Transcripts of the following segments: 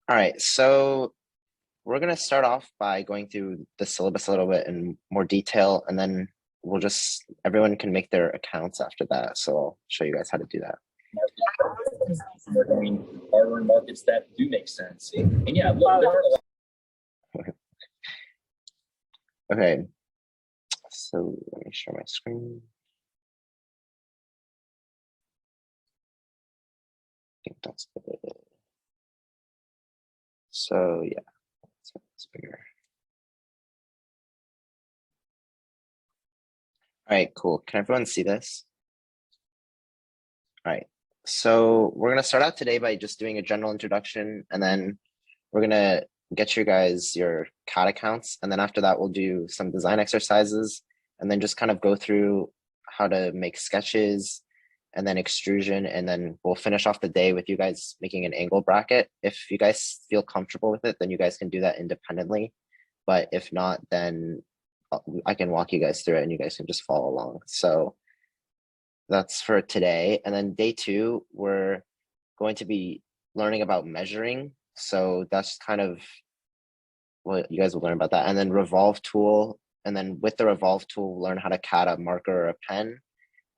All right, so we're going to start off by going through the syllabus a little bit in more detail, and then everyone can make their accounts after that. So I'll show you guys how to do that. We're doing hardware markets that do make sense. And yeah, look, there are a lot. Okay, so let me share my screen. I think that's good. So yeah, it's bigger. All right, cool. Can everyone see this? All right, so we're gonna start out today by just doing a general introduction, and then we're gonna get you guys your CAD accounts, and then after that we'll do some design exercises, and then just kind of go through how to make sketches, and then extrusion, and then we'll finish off the day with you guys making an angle bracket. If you guys feel comfortable with it, then you guys can do that independently, but if not, then I can walk you guys through it and you guys can just follow along. So that's for today. And then day 2, we're going to be learning about measuring. So that's kind of what you guys will learn about that. And then revolve tool. And then with the revolve tool, we'll learn how to CAD a marker or a pen.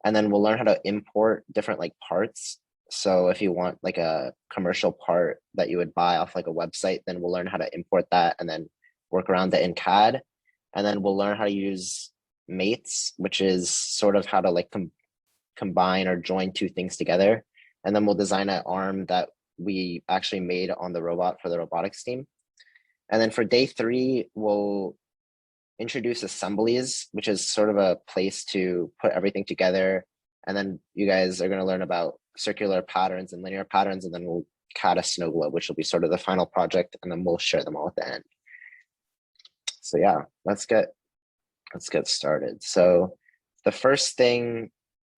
And then we'll learn how to import different like parts. So if you want like a commercial part that you would buy off like a website, then we'll learn how to import that and then work around it in CAD. And then we'll learn how to use mates, which is sort of how to like combine or join two things together. And then we'll design an arm that we actually made on the robot for the robotics team. And then for day 3, we'll introduce assemblies, which is sort of a place to put everything together. And then you guys are going to learn about circular patterns and linear patterns, and then we'll CAD a snow globe, which will be sort of the final project, and then we'll share them all at the end. So yeah, let's get started. So the first thing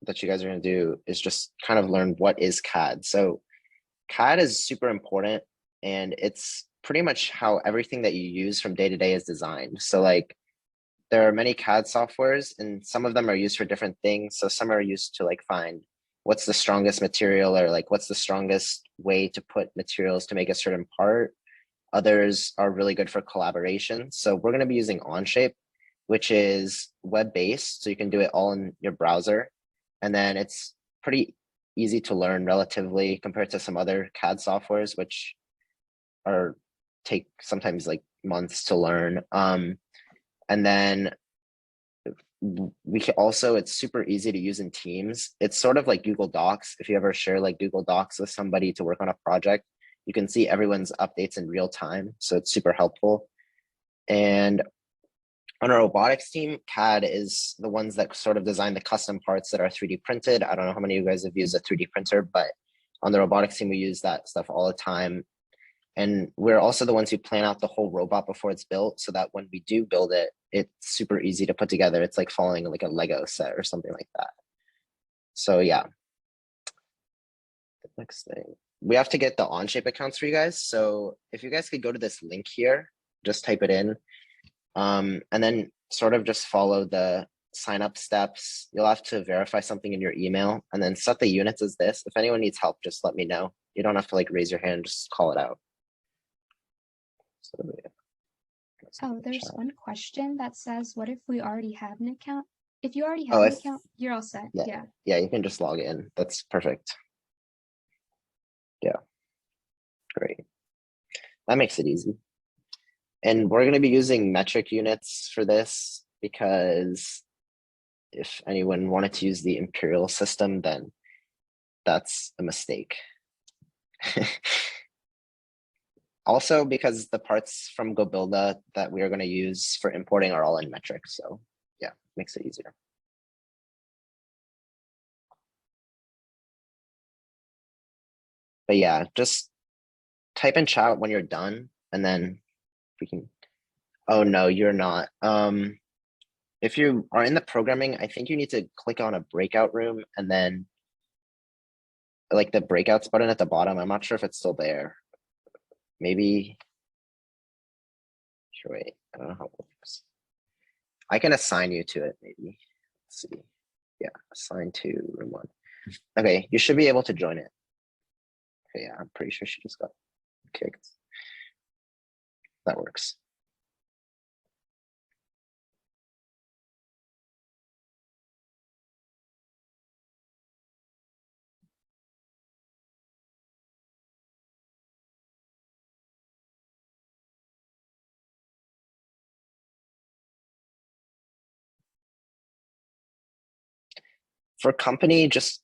that you guys are going to do is just kind of learn what is CAD. So CAD is super important, and it's pretty much how everything that you use from day to day is designed. So like there are many CAD softwares, and some of them are used for different things. So some are used to like find what's the strongest material, or like what's the strongest way to put materials to make a certain part. Others are really good for collaboration. So we're going to be using Onshape, which is web-based. So you can do it all in your browser. And then it's pretty easy to learn relatively compared to some other CAD softwares, which take sometimes like months to learn. And then we can also, it's super easy to use in Teams. It's sort of like Google Docs. If you ever share like Google Docs with somebody to work on a project, you can see everyone's updates in real time. So it's super helpful. And on our robotics team, CAD is the ones that sort of design the custom parts that are 3D printed. I don't know how many of you guys have used a 3D printer, but on the robotics team, we use that stuff all the time. And we're also the ones who plan out the whole robot before it's built, so that when we do build it, it's super easy to put together. It's like following like a Lego set or something like that. So yeah. The next thing, we have to get the Onshape accounts for you guys. So if you guys could go to this link here, just type it in. And then sort of just follow the sign up steps. You'll have to verify something in your email, and then set the units as this. If anyone needs help, just let me know. You don't have to like raise your hand, just call it out. So, yeah. Oh, there's one question that says, what if we already have an account? If you already have an account, you're all set. Yeah. Yeah, you can just log in. That's perfect. Yeah. Great. That makes it easy. And we're going to be using metric units for this, because if anyone wanted to use the imperial system, then that's a mistake. Also, because the parts from GoBuilda that we are going to use for importing are all in metric. So yeah, makes it easier. But yeah, just type in chat when you're done, and then we can. Oh no, you're not. If you are in the programming, I think you need to click on a breakout room, and then like the breakouts button at the bottom. I'm not sure if it's still there. Maybe. Sure, wait, I don't know how it works. I can assign you to it, maybe. Let's see. Yeah, assign to room 1. Okay, you should be able to join it. Okay, yeah, I'm pretty sure she just got kicked. That works. For company, just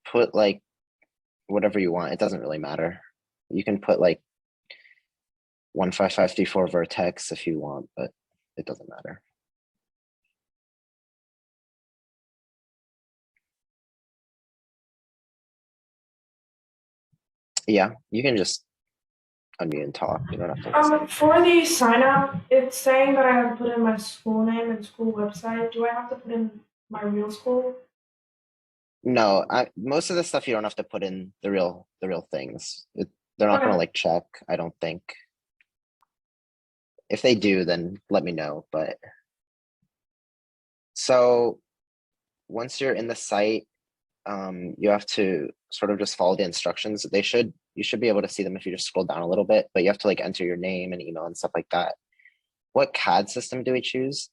put like whatever you want. It doesn't really matter. You can put like 15534 vertex if you want, but it doesn't matter. Yeah, you can just unmute and talk. You don't have to. For the sign up, it's saying that I have to put in my school name and school website. Do I have to put in my real school? No, most of the stuff you don't have to put in the real things. They're not gonna like check, I don't think. If they do, then let me know, but. So once you're in the site, you have to sort of just follow the instructions. You should be able to see them if you just scroll down a little bit, but you have to like enter your name and email and stuff like that. What CAD system do we choose?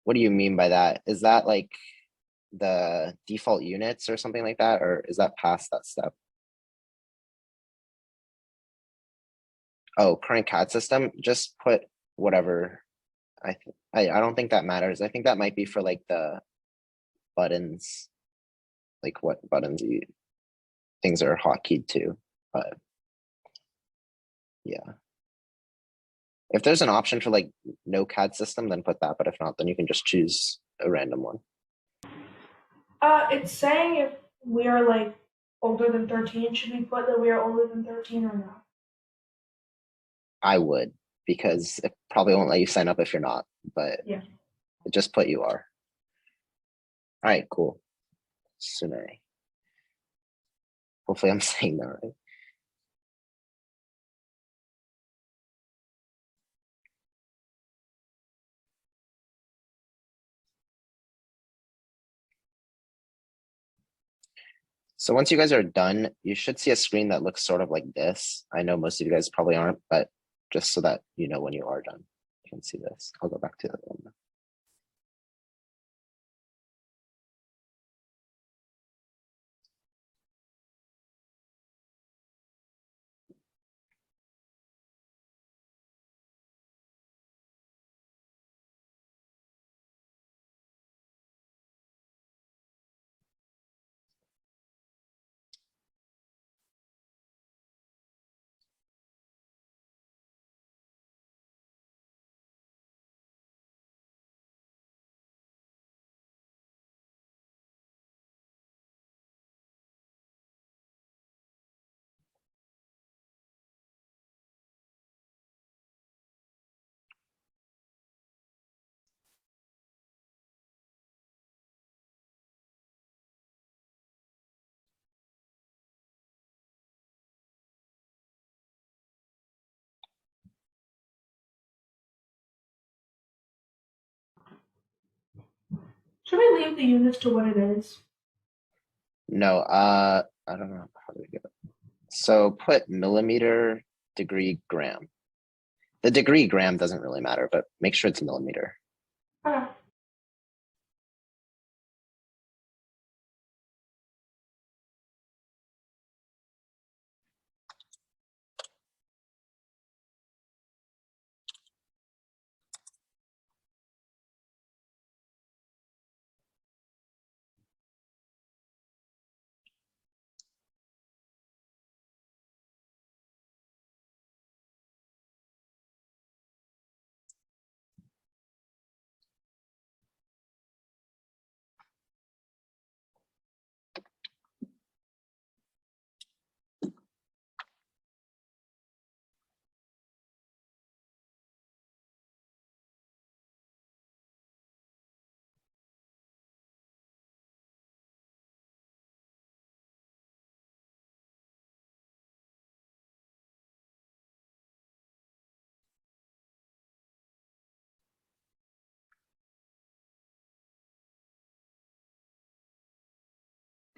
What do you mean by that? Is that like the default units or something like that, or is that past that step? Oh, current CAD system, just put whatever. I don't think that matters. I think that might be for like the buttons, like what buttons things are hotkeyed to, but yeah. If there's an option for like no CAD system, then put that, but if not, then you can just choose a random one. It's saying if we are like older than 13, should we put that we are older than 13 or not? I would, because it probably won't let you sign up if you're not, but yeah, just put you are. All right, cool. Sune. Hopefully I'm saying that right. So once you guys are done, you should see a screen that looks sort of like this. I know most of you guys probably aren't, but just so that you know when you are done, you can see this. I'll go back to the one. should we leave the units to what it is? No, I don't know how do we get it. So put millimeter, degree, gram. The degree gram doesn't really matter, but make sure it's millimeter. Okay.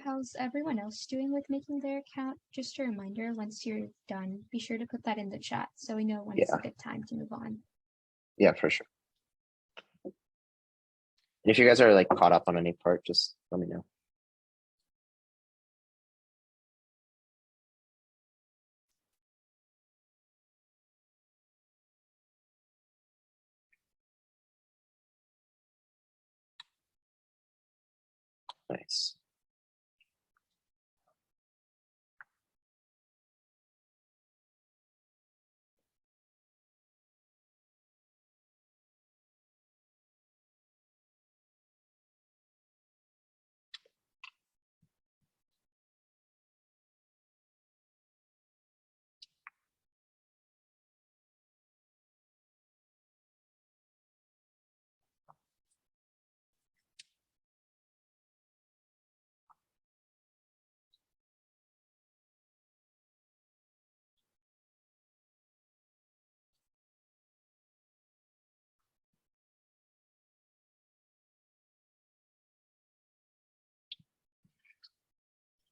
how's everyone else doing with making their account? Just a reminder, once you're done, be sure to put that in the chat so we know when it's a good time to move on. Yeah, for sure. And if you guys are like caught up on any part, just let me know. Nice.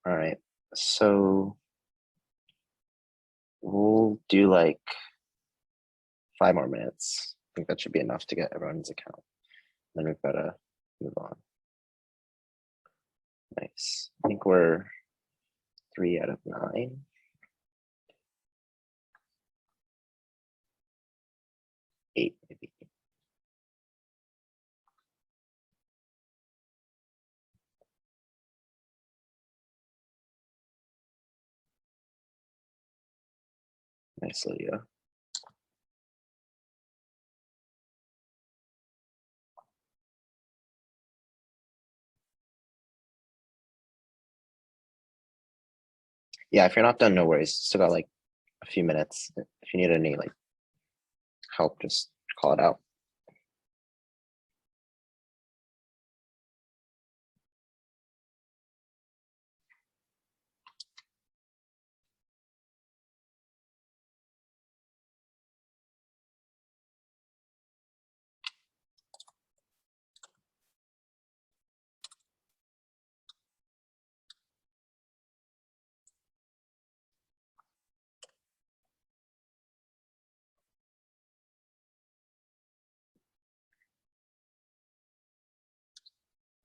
All right, so we'll do like 5 more minutes. I think that should be enough to get everyone's account. Then we've got to move on. Nice. I think we're 3 out of 9. Eight, maybe. Nice, Lydia. Yeah, if you're not done, no worries. Still got like a few minutes. If you need any like help, just call it out.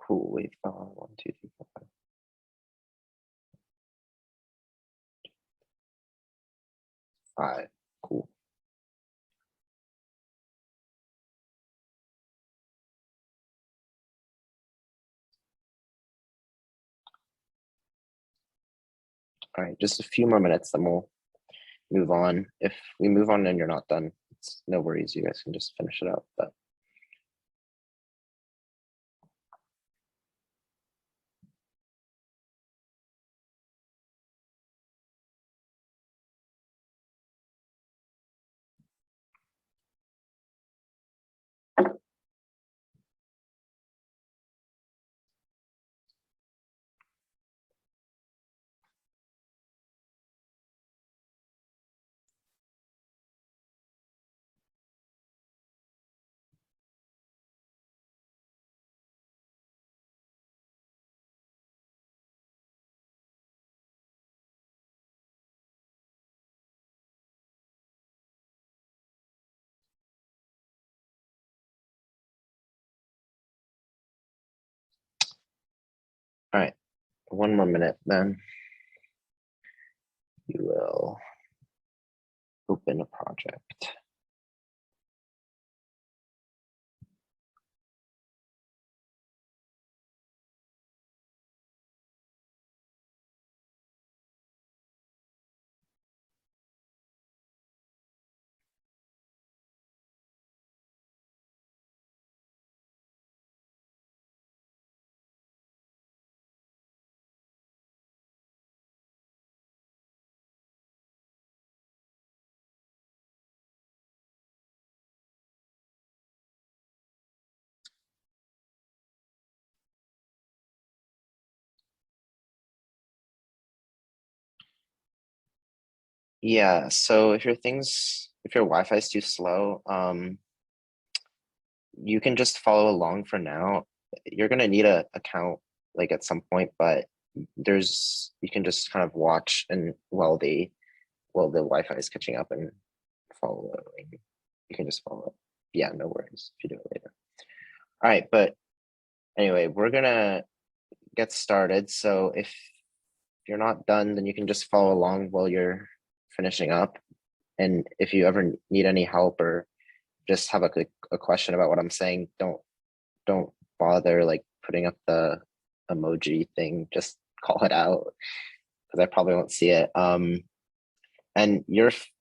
Cool. Wait, 1, 2, 3, 4, 5. Five. Cool. All right, just a few more minutes, then we'll move on. If we move on and you're not done, it's no worries. You guys can just finish it up. But all right, 1 more minute, then you will open a project. Yeah, so if your Wi-Fi is too slow, you can just follow along for now. You're gonna need a account like at some point, but you can just kind of watch and while the Wi-Fi is catching up and following, you can just follow it. Yeah, no worries if you do it later. All right, but anyway, we're gonna get started. So if you're not done, then you can just follow along while you're finishing up. And if you ever need any help or just have a question about what I'm saying, don't bother like putting up the emoji thing. Just call it out because I probably won't see it. And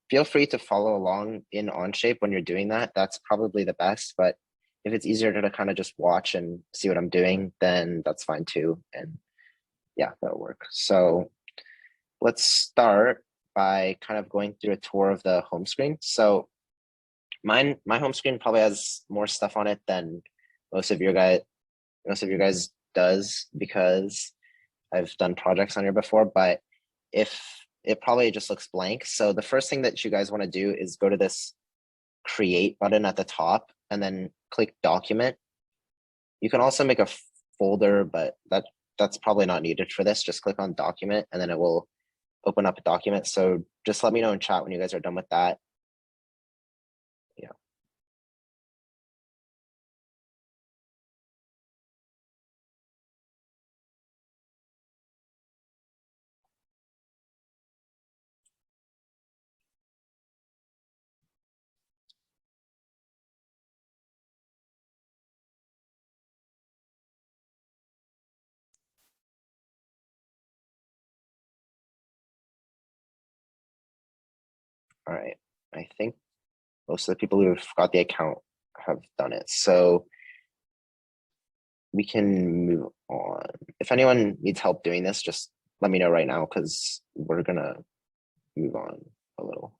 feel free to follow along in Onshape when you're doing that. That's probably the best. But if it's easier to kind of just watch and see what I'm doing, then that's fine too. And yeah, that'll work. So let's start by kind of going through a tour of the home screen. So my home screen probably has more stuff on it than most of your guys does because I've done projects on here before, but if it probably just looks blank. So the first thing that you guys want to do is go to this create button at the top and then click document. You can also make a folder, but that's probably not needed for this. Just click on document and then it will open up a document. So just let me know in chat when you guys are done with that. Yeah. All right. I think most of the people who've got the account have done it. So we can move on. If anyone needs help doing this, just let me know right now because we're gonna move on a little.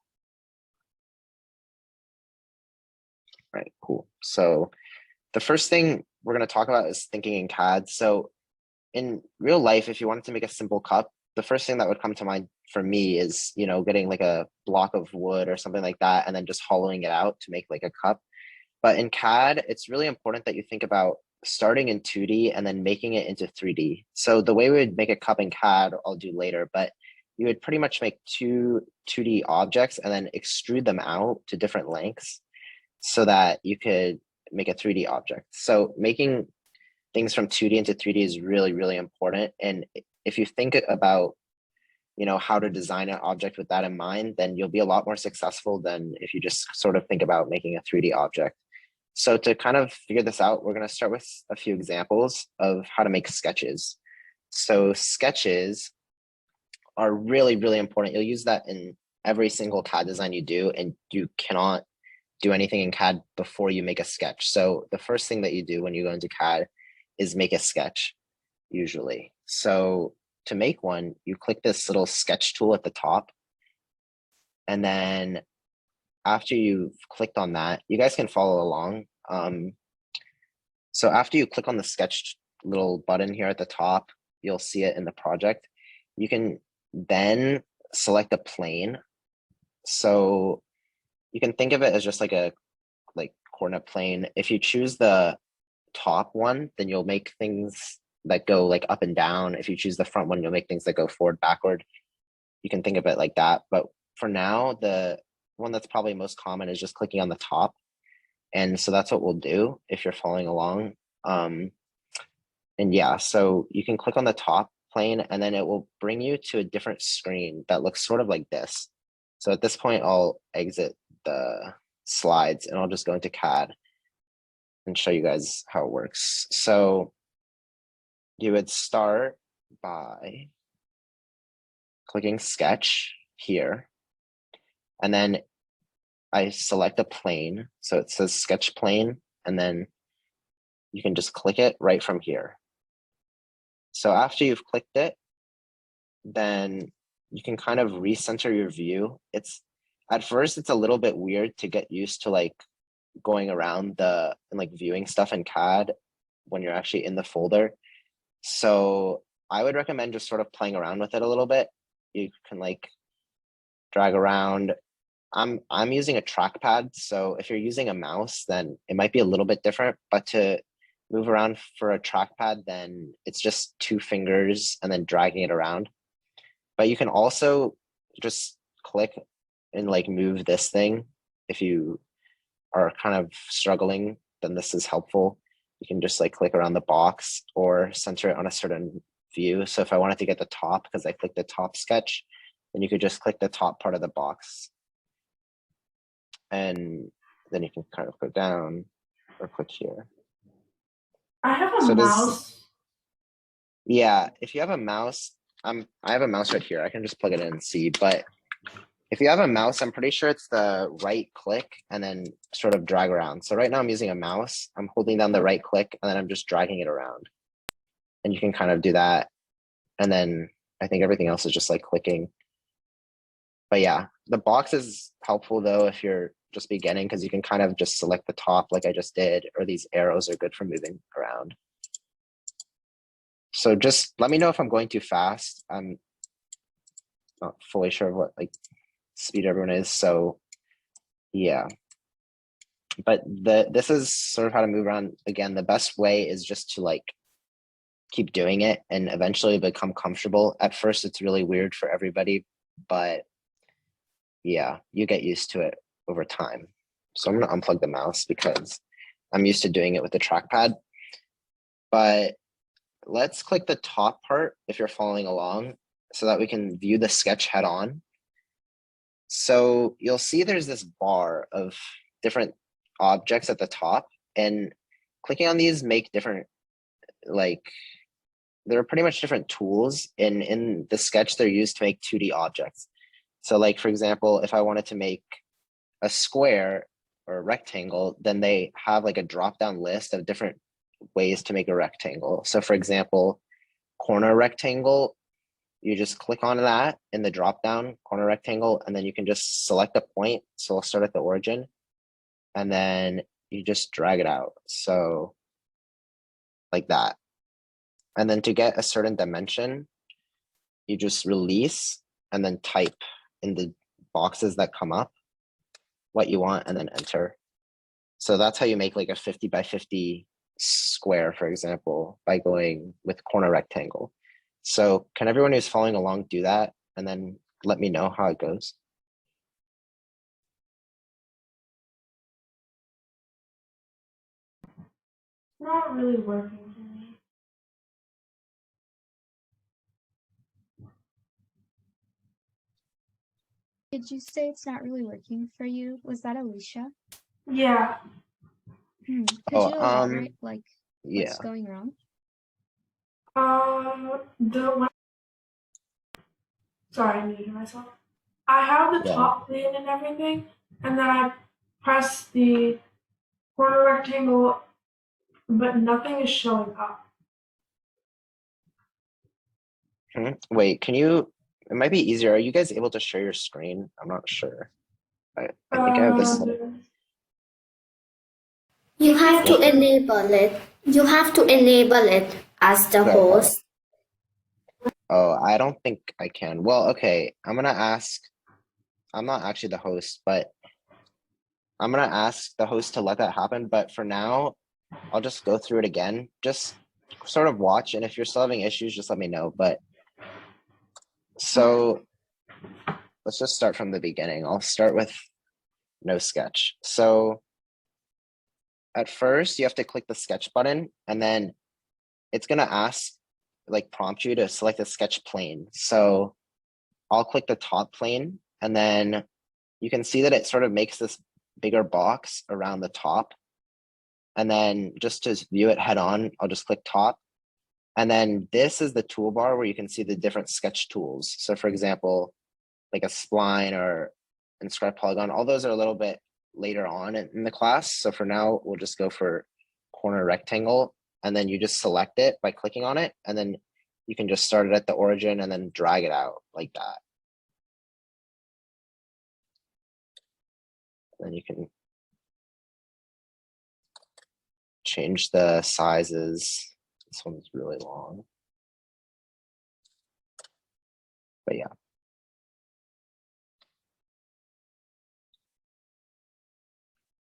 All right, cool. So the first thing we're gonna talk about is thinking in CAD. So in real life, if you wanted to make a simple cup, the first thing that would come to mind for me is, getting like a block of wood or something like that, and then just hollowing it out to make like a cup. But in CAD, it's really important that you think about starting in 2D and then making it into 3D. So the way we would make a cup in CAD, I'll do later, but you would pretty much make two 2D objects and then extrude them out to different lengths so that you could make a 3D object. So making things from 2D into 3D is really, really important. And if you think about, how to design an object with that in mind, then you'll be a lot more successful than if you just sort of think about making a 3D object. So to kind of figure this out, we're going to start with a few examples of how to make sketches. So sketches are really, really important. You'll use that in every single CAD design you do, and you cannot do anything in CAD before you make a sketch. So the first thing that you do when you go into CAD is make a sketch, usually. So to make one, you click this little sketch tool at the top. And then after you've clicked on that, you guys can follow along. So after you click on the sketch little button here at the top, you'll see it in the project. You can then select a plane. So you can think of it as just like a coordinate plane. If you choose the top one, then you'll make things that go like up and down. If you choose the front one, you'll make things that go forward, backward. You can think of it like that. But for now, the one that's probably most common is just clicking on the top. And so that's what we'll do if you're following along. And yeah, so you can click on the top plane and then it will bring you to a different screen that looks sort of like this. So at this point, I'll exit the slides and I'll just go into CAD and show you guys how it works. So you would start by clicking sketch here. And then I select a plane. So it says sketch plane, and then you can just click it right from here. So after you've clicked it, then you can kind of recenter your view. At first it's a little bit weird to get used to like going around and like viewing stuff in CAD when you're actually in the folder. So I would recommend just sort of playing around with it a little bit. You can like drag around. I'm using a trackpad, so if you're using a mouse, then it might be a little bit different. But to move around for a trackpad, then it's just 2 fingers and then dragging it around. But you can also just click and like move this thing. If you are kind of struggling, then this is helpful. You can just like click around the box or center it on a certain view. So if I wanted to get the top, because I clicked the top sketch, then you could just click the top part of the box. And then you can kind of go down or click here. I have a So mouse. Yeah, if you have a mouse, I have a mouse right here. I can just plug it in and see. But if you have a mouse, I'm pretty sure it's the right click and then sort of drag around. So right now I'm using a mouse. I'm holding down the right click and then I'm just dragging it around. And you can kind of do that. And then I think everything else is just like clicking. But yeah, the box is helpful though if you're just beginning, because you can kind of just select the top like I just did, or these arrows are good for moving around. So just let me know if I'm going too fast. I'm not fully sure what like speed everyone is. So yeah, but this is sort of how to move around. Again, the best way is just to like keep doing it and eventually become comfortable. At first, it's really weird for everybody, but yeah, you get used to it over time. So I'm gonna unplug the mouse because I'm used to doing it with the trackpad. But let's click the top part if you're following along so that we can view the sketch head on. So you'll see there's this bar of different objects at the top, and clicking on these make different, like, they're pretty much different tools. In the sketch, they're used to make 2D objects. So like, for example, if I wanted to make a square or a rectangle, then they have like a drop-down list of different ways to make a rectangle. So for example, corner rectangle, you just click on that in the drop down corner rectangle, and then you can just select a point. So I'll start at the origin, and then you just drag it out. So like that. And then to get a certain dimension, you just release and then type in the boxes that come up what you want and then enter. So that's how you make like a 50 by 50 square, for example, by going with corner rectangle. So can everyone who's following along do that? And then let me know how it goes. Not really working for me. Did you say it's not really working for you? Was that Alicia? Yeah. Could you elaborate, like, yeah. what's going wrong? The sorry, I muted myself. I have the Yeah. top plane and everything, and then I press the corner rectangle, but nothing is showing up. Wait, can you, it might be easier. Are you guys able to share your screen? I'm not sure. I think I have this. You have to enable it. You have to enable it as the host. Oh, I don't think I can. Well, okay, I'm gonna ask. I'm not actually the host, but I'm gonna ask the host to let that happen. But for now, I'll just go through it again. Just sort of watch, and if you're still having issues, just let me know. But so let's just start from the beginning. I'll start with no sketch. So at first, you have to click the sketch button, and then it's gonna ask, like, prompt you to select a sketch plane. So I'll click the top plane, and then you can see that it sort of makes this bigger box around the top. And then just to view it head on, I'll just click top. And then this is the toolbar where you can see the different sketch tools. So for example, like a spline or inscribe polygon, all those are a little bit later on in the class. So for now, we'll just go for corner rectangle, and then you just select it by clicking on it. And then you can just start it at the origin and then drag it out like that. Then you can change the sizes. This one's really long. But yeah.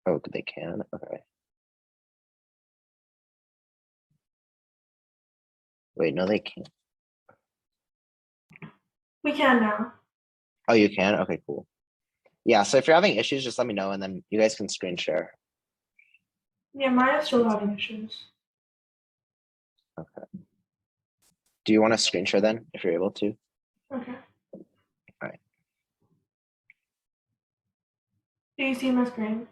Oh, they can? Okay. Wait, no, they can't. We can now. Oh, you can? Okay, cool. Yeah, so if you're having issues, just let me know and then you guys can screen share. Yeah, mine is still having issues. Okay. Do you want to screen share then, if you're able to? Okay. All right. Do you see my screen?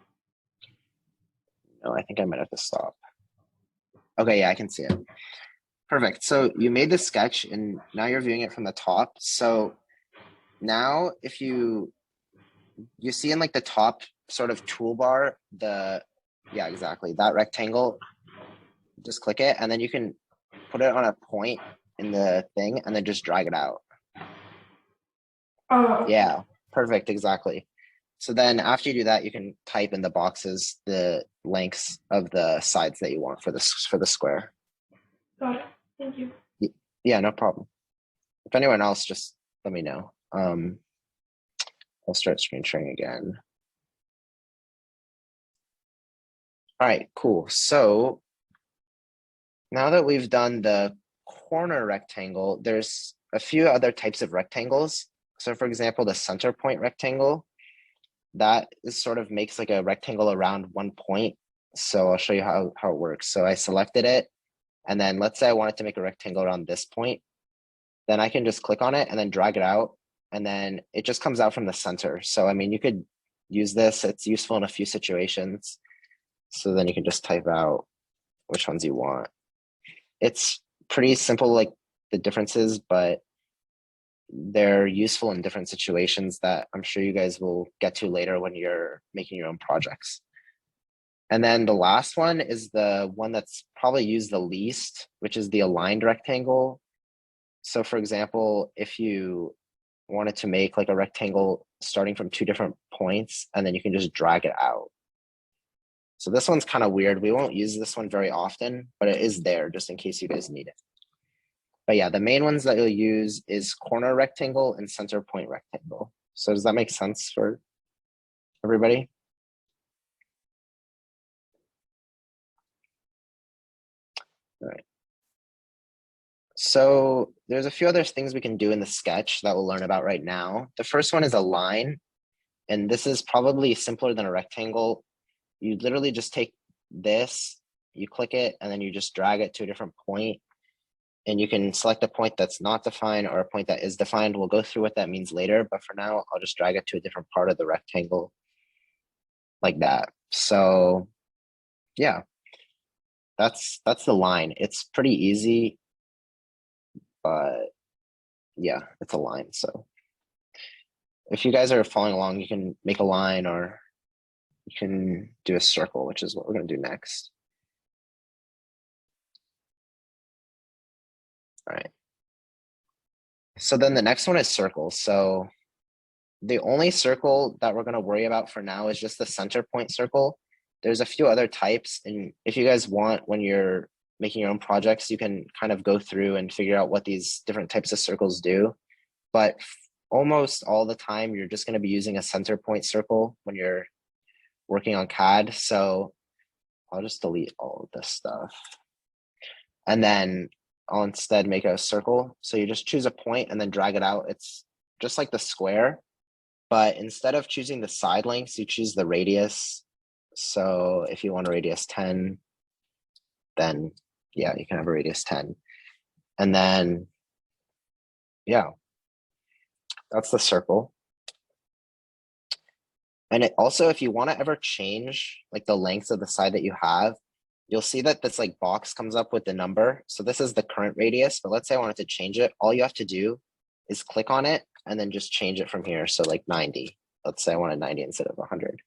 No, I think I might have to stop. Okay, yeah, I can see it. Perfect. So you made the sketch and now you're viewing it from the top. So now if you see in like the top sort of toolbar, yeah, exactly, that rectangle, just click it and then you can put it on a point in the thing and then just drag it out. Oh. Yeah, perfect, exactly. So then after you do that, you can type in the boxes the lengths of the sides that you want for the square. Got it. Thank you. Yeah, no problem. If anyone else, just let me know. I'll start screen sharing again. All right, cool. So now that we've done the corner rectangle, there's a few other types of rectangles. So for example, the center point rectangle, that is sort of makes like a rectangle around one point. So I'll show you how it works. So I selected it, and then let's say I wanted to make a rectangle around this point. Then I can just click on it and then drag it out, and then it just comes out from the center. So I mean, you could use this. It's useful in a few situations. So then you can just type out which ones you want. It's pretty simple, like the differences, but they're useful in different situations that I'm sure you guys will get to later when you're making your own projects. And then the last one is the one that's probably used the least, which is the aligned rectangle. So for example, if you wanted to make like a rectangle starting from two different points, and then you can just drag it out. So this one's kind of weird. We won't use this one very often, but it is there just in case you guys need it. But yeah, the main ones that you'll use is corner rectangle and center point rectangle. So does that make sense for everybody? All right. So there's a few other things we can do in the sketch that we'll learn about right now. The first one is a line, and this is probably simpler than a rectangle. You literally just take this, you click it, and then you just drag it to a different point. And you can select a point that's not defined or a point that is defined. We'll go through what that means later, but for now, I'll just drag it to a different part of the rectangle like that. So yeah, that's the line. It's pretty easy, but yeah, it's a line. So if you guys are following along, you can make a line or you can do a circle, which is what we're going to do next. All right. So then the next one is circles. So the only circle that we're going to worry about for now is just the center point circle. There's a few other types, and if you guys want, when you're making your own projects, you can kind of go through and figure out what these different types of circles do. But almost all the time, you're just going to be using a center point circle when you're working on CAD. So I'll just delete all of this stuff. And then I'll instead make a circle. So you just choose a point and then drag it out. It's just like the square, but instead of choosing the side lengths, you choose the radius. So if you want a radius 10, then yeah, you can have a radius 10. And then, yeah, that's the circle. And it also, if you want to ever change like the lengths of the side that you have, you'll see that this like box comes up with the number. So this is the current radius, but let's say I wanted to change it. All you have to do is click on it and then just change it from here. So like 90, let's say I wanted 90 instead of 100.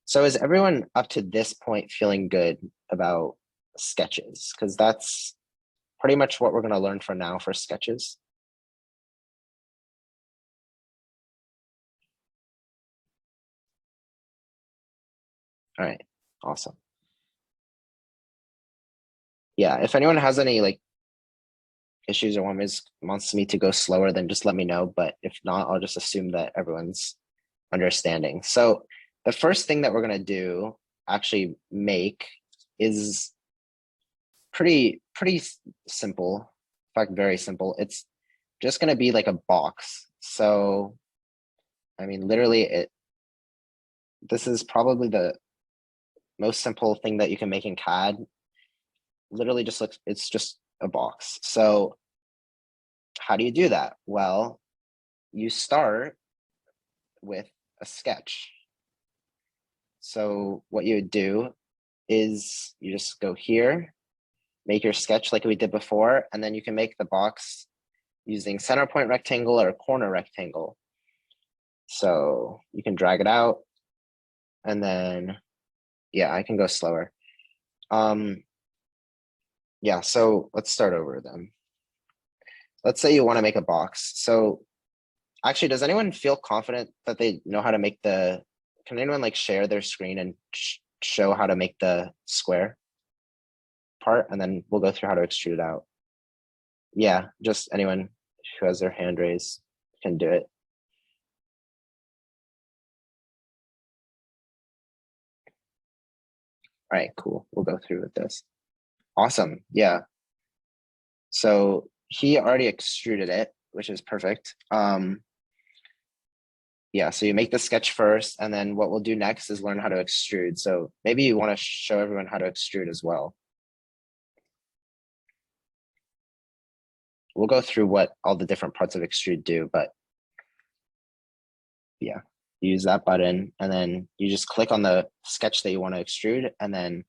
So is everyone up to this point feeling good about sketches? Because that's pretty much what we're going to learn for now for sketches. All right, awesome. Yeah, if anyone has any like issues or wants me to go slower, then just let me know. But if not, I'll just assume that everyone's understanding. So the first thing that we're going to do, actually make, is pretty simple. In fact, very simple. It's just going to be like a box. So, I mean, literally this is probably the most simple thing that you can make in CAD. Literally just looks, it's just a box. So how do you do that? Well, you start with a sketch. So what you would do is you just go here, make your sketch like we did before, and then you can make the box using center point rectangle or corner rectangle. So you can drag it out, and then, yeah, I can go slower. Yeah, so let's start over then. Let's say you want to make a box. So actually, does anyone feel confident that they know how to make the, can anyone like share their screen and show how to make the square part? And then we'll go through how to extrude it out. Yeah, just anyone who has their hand raised can do it. All right, cool. We'll go through with this. Awesome. Yeah. So he already extruded it, which is perfect. Yeah, so you make the sketch first, and then what we'll do next is learn how to extrude. So maybe you want to show everyone how to extrude as well. We'll go through what all the different parts of extrude do, but yeah, use that button, and then you just click on the sketch that you want to extrude, and then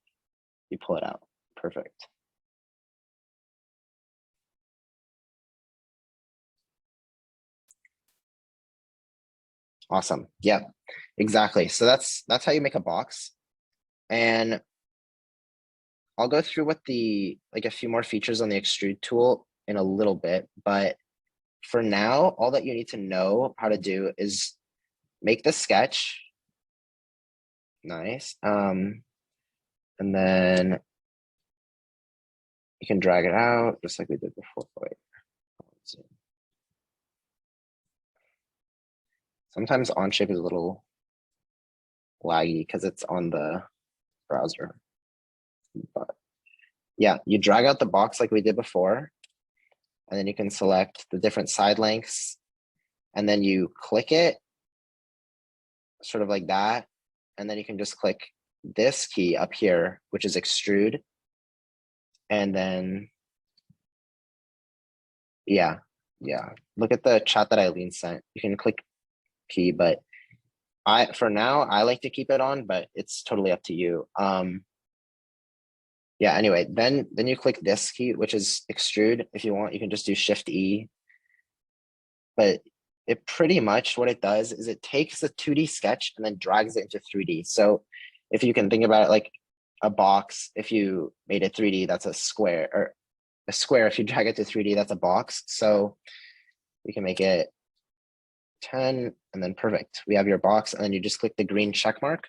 you pull it out. Perfect. Awesome. Yeah, exactly. So that's how you make a box. And I'll go through what the, like a few more features on the extrude tool in a little bit, but for now, all that you need to know how to do is make the sketch. Nice. And then you can drag it out just like we did before. Wait. Sometimes Onshape is a little laggy because it's on the browser. But yeah, you drag out the box like we did before, and then you can select the different side lengths, and then you click it sort of like that, and then you can just click this key up here, which is extrude, and then yeah, look at the chat that Eileen sent. You can click P, but for now I like to keep it on, but it's totally up to you. Yeah, anyway, then you click this key, which is extrude. If you want, you can just do Shift E. But it pretty much, what it does is it takes a 2D sketch and then drags it into 3D. So if you can think about it like a box, if you made it 3D, that's a square, or a square, if you drag it to 3D, that's a box. So we can make it 10, and then perfect. We have your box, and then you just click the green check mark,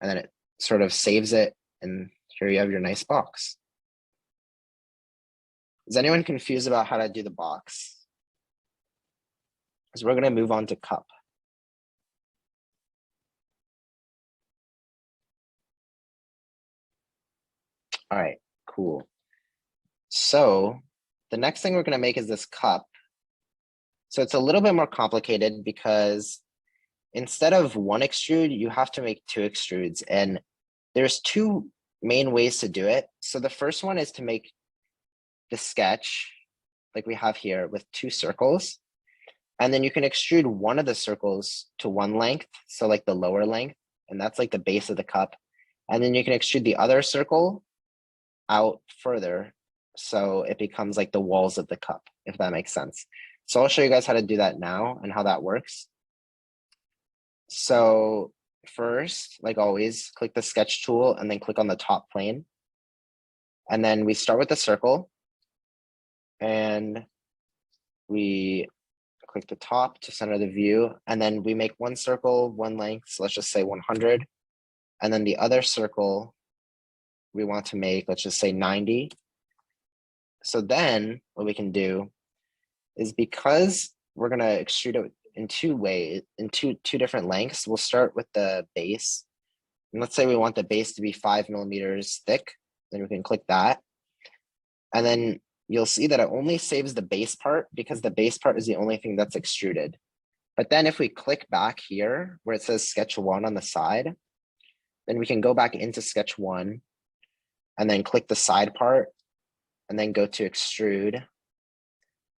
and then it sort of saves it, and here you have your nice box. Is anyone confused about how to do the box? Because we're going to move on to cup. All right, cool. So the next thing we're going to make is this cup. So it's a little bit more complicated because instead of one extrude, you have to make 2 extrudes, and there's 2 main ways to do it. So the first one is to make the sketch like we have here with 2 circles, and then you can extrude one of the circles to 1 length, so like the lower length, and that's like the base of the cup, and then you can extrude the other circle out further, so it becomes like the walls of the cup, if that makes sense. So I'll show you guys how to do that now and how that works. So first, like always, click the sketch tool and then click on the top plane. And then we start with the circle, and we click the top to center the view, and then we make 1 circle, 1 length, so let's just say 100. And then the other circle we want to make, let's just say 90. So then what we can do is, because we're going to extrude it in 2 ways, in two different lengths, we'll start with the base. And let's say we want the base to be 5 millimeters thick, then we can click that. And then you'll see that it only saves the base part because the base part is the only thing that's extruded. But then if we click back here where it says sketch 1 on the side, then we can go back into sketch 1 and then click the side part and then go to extrude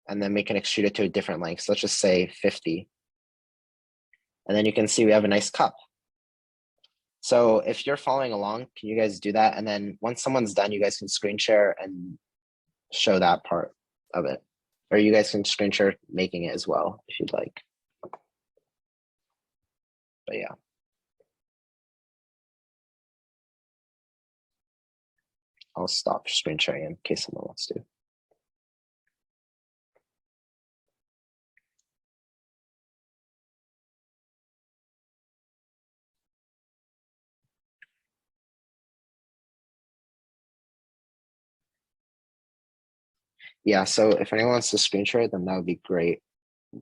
and then we can extrude it to a different length. So let's just say 50. And then you can see we have a nice cup. So if you're following along, can you guys do that? And then once someone's done, you guys can screen share and show that part of it. Or you guys can screen share making it as well, if you'd like. But yeah. I'll stop screen sharing in case someone wants to. Yeah, so if anyone wants to screen share, then that would be great.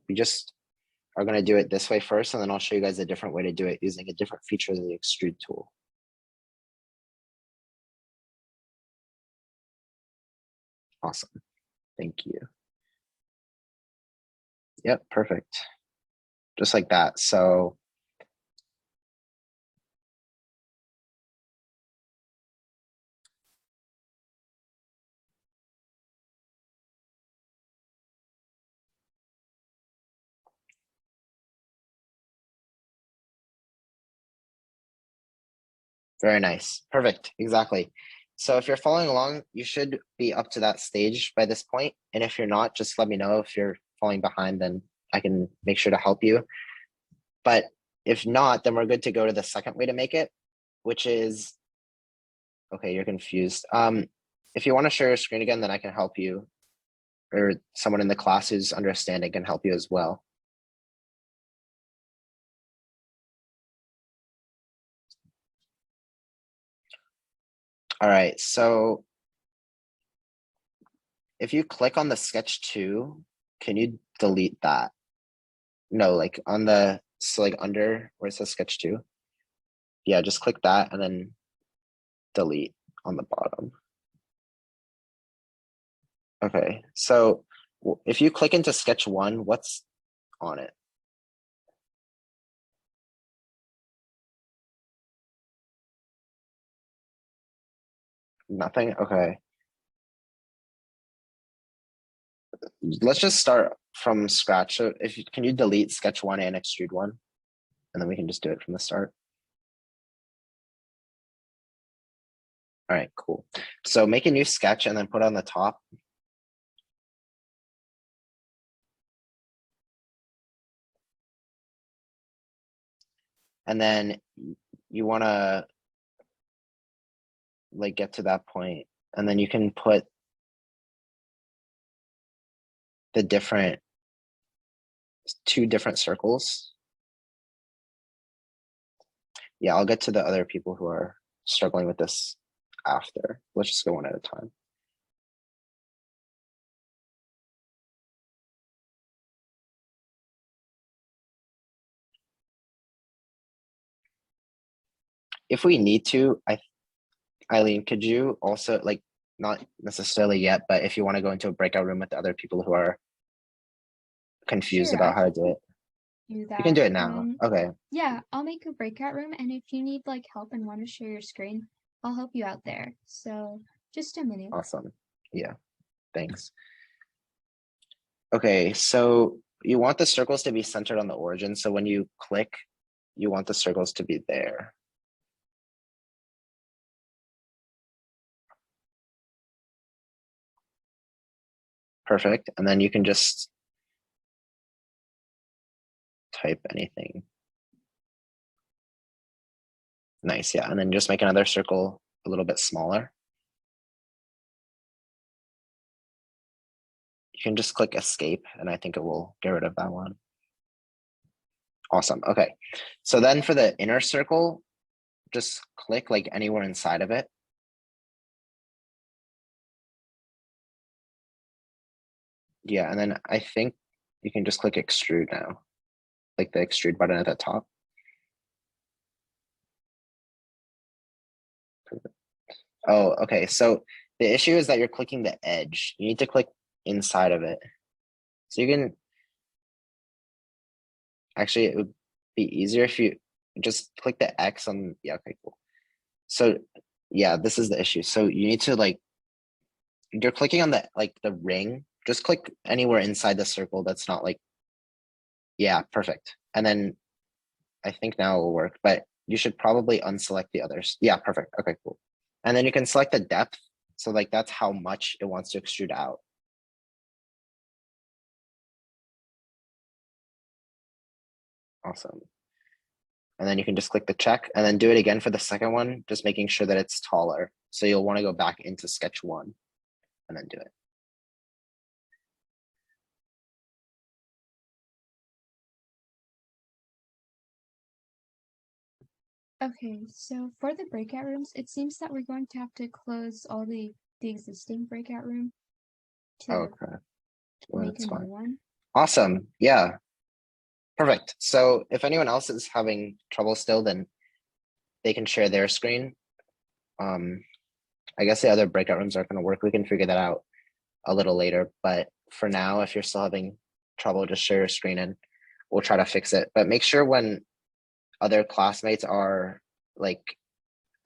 We just are going to do it this way first, and then I'll show you guys a different way to do it using a different feature of the extrude tool. Awesome. Thank you. Yep, perfect. Just like that. So very nice. Perfect. Exactly. So if you're following along, you should be up to that stage by this point. And if you're not, just let me know. If you're falling behind, then I can make sure to help you. But if not, then we're good to go to the second way to make it, which is, okay, you're confused. If you want to share your screen again, then I can help you, or someone in the class who's understanding can help you as well. All right, so if you click on the sketch 2, can you delete that? No, like on the, so like under where it says sketch 2. Yeah, just click that and then delete on the bottom. Okay, so if you click into sketch 1, what's on it? Nothing? Okay. Let's just start from scratch. So if you, can you delete sketch 1 and extrude 1? And then we can just do it from the start. All right, cool. So make a new sketch and then put on the top. And then you want to like get to that point, and then you can put the different 2 different circles. Yeah, I'll get to the other people who are struggling with this after. Let's just go one at a time. If we need to, Eileen, could you also, like, not necessarily yet, but if you want to go into a breakout room with the other people who are confused Sure, about I how to can do it, do you can that. do it now. Okay, Yeah, I'll make a breakout room, and if you need like help and want to share your screen, I'll help you out there. So just a minute. awesome. Yeah, thanks. Okay, so you want the circles to be centered on the origin. So when you click, you want the circles to be there. Perfect. And then you can just type anything. Nice, yeah. And then just make another circle a little bit smaller. You can just click escape and I think it will get rid of that one. Awesome, okay. So then for the inner circle, just click like anywhere inside of it. Yeah, and then I think you can just click extrude now, like the extrude button at the top. Oh, okay. So The issue is that you're clicking the edge. You need to click inside of it. So you can, actually it would be easier if you just click the X on, yeah, okay, cool. So yeah, this is the issue. So you need to like, you're clicking on the ring, just click anywhere inside the circle that's not like, yeah, perfect. And then I think now it will work, but you should probably unselect the others. Yeah, perfect. Okay, cool. And then you can select the depth. So like that's how much it wants to extrude out. Awesome. And then you can just click the check and then do it again for the second one, just making sure that it's taller. So you'll want to go back into sketch 1 and then do it. Okay, so for the breakout rooms, it seems that we're going to have to close all the existing breakout room to Okay, well, make that's a new fine. one. Awesome. Yeah. Perfect. So if anyone else is having trouble still, then they can share their screen. I guess the other breakout rooms aren't going to work. We can figure that out a little later. But for now, if you're still having trouble, just share your screen and we'll try to fix it. But make sure when other classmates are like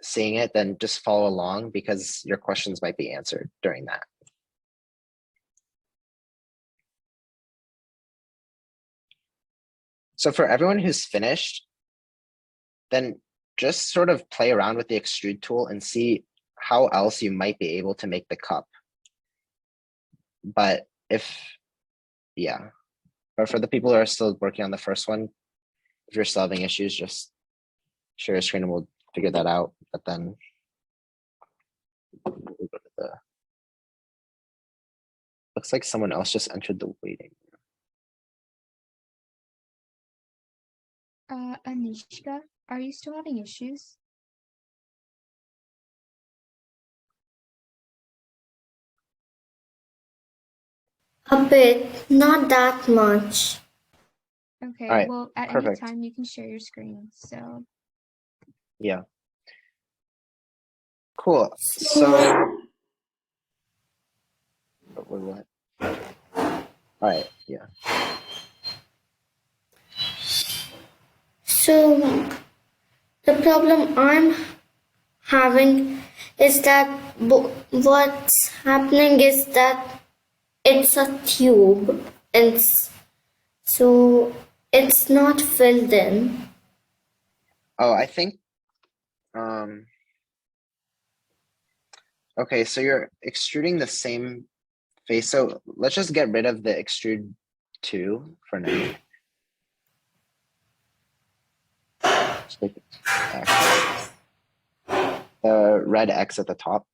seeing it, then just follow along because your questions might be answered during that. So for everyone who's finished, then just sort of play around with the extrude tool and see how else you might be able to make the cup. But yeah, but for the people who are still working on the first one, if you're still having issues, just share your screen and we'll figure that out. But then we'll go to the, looks like someone else just entered the waiting. Anishka, are you still having issues? A bit, not that much. Okay, All right, well, at perfect. any time you can share your screen, so. Yeah. Cool. So what? All right, yeah. So the problem I'm having is that what's happening is that it's a tube and so it's not filled in. Oh, I think, okay, so you're extruding the same face. So let's just get rid of the extrude 2 for now. Just click X. The red X at the top.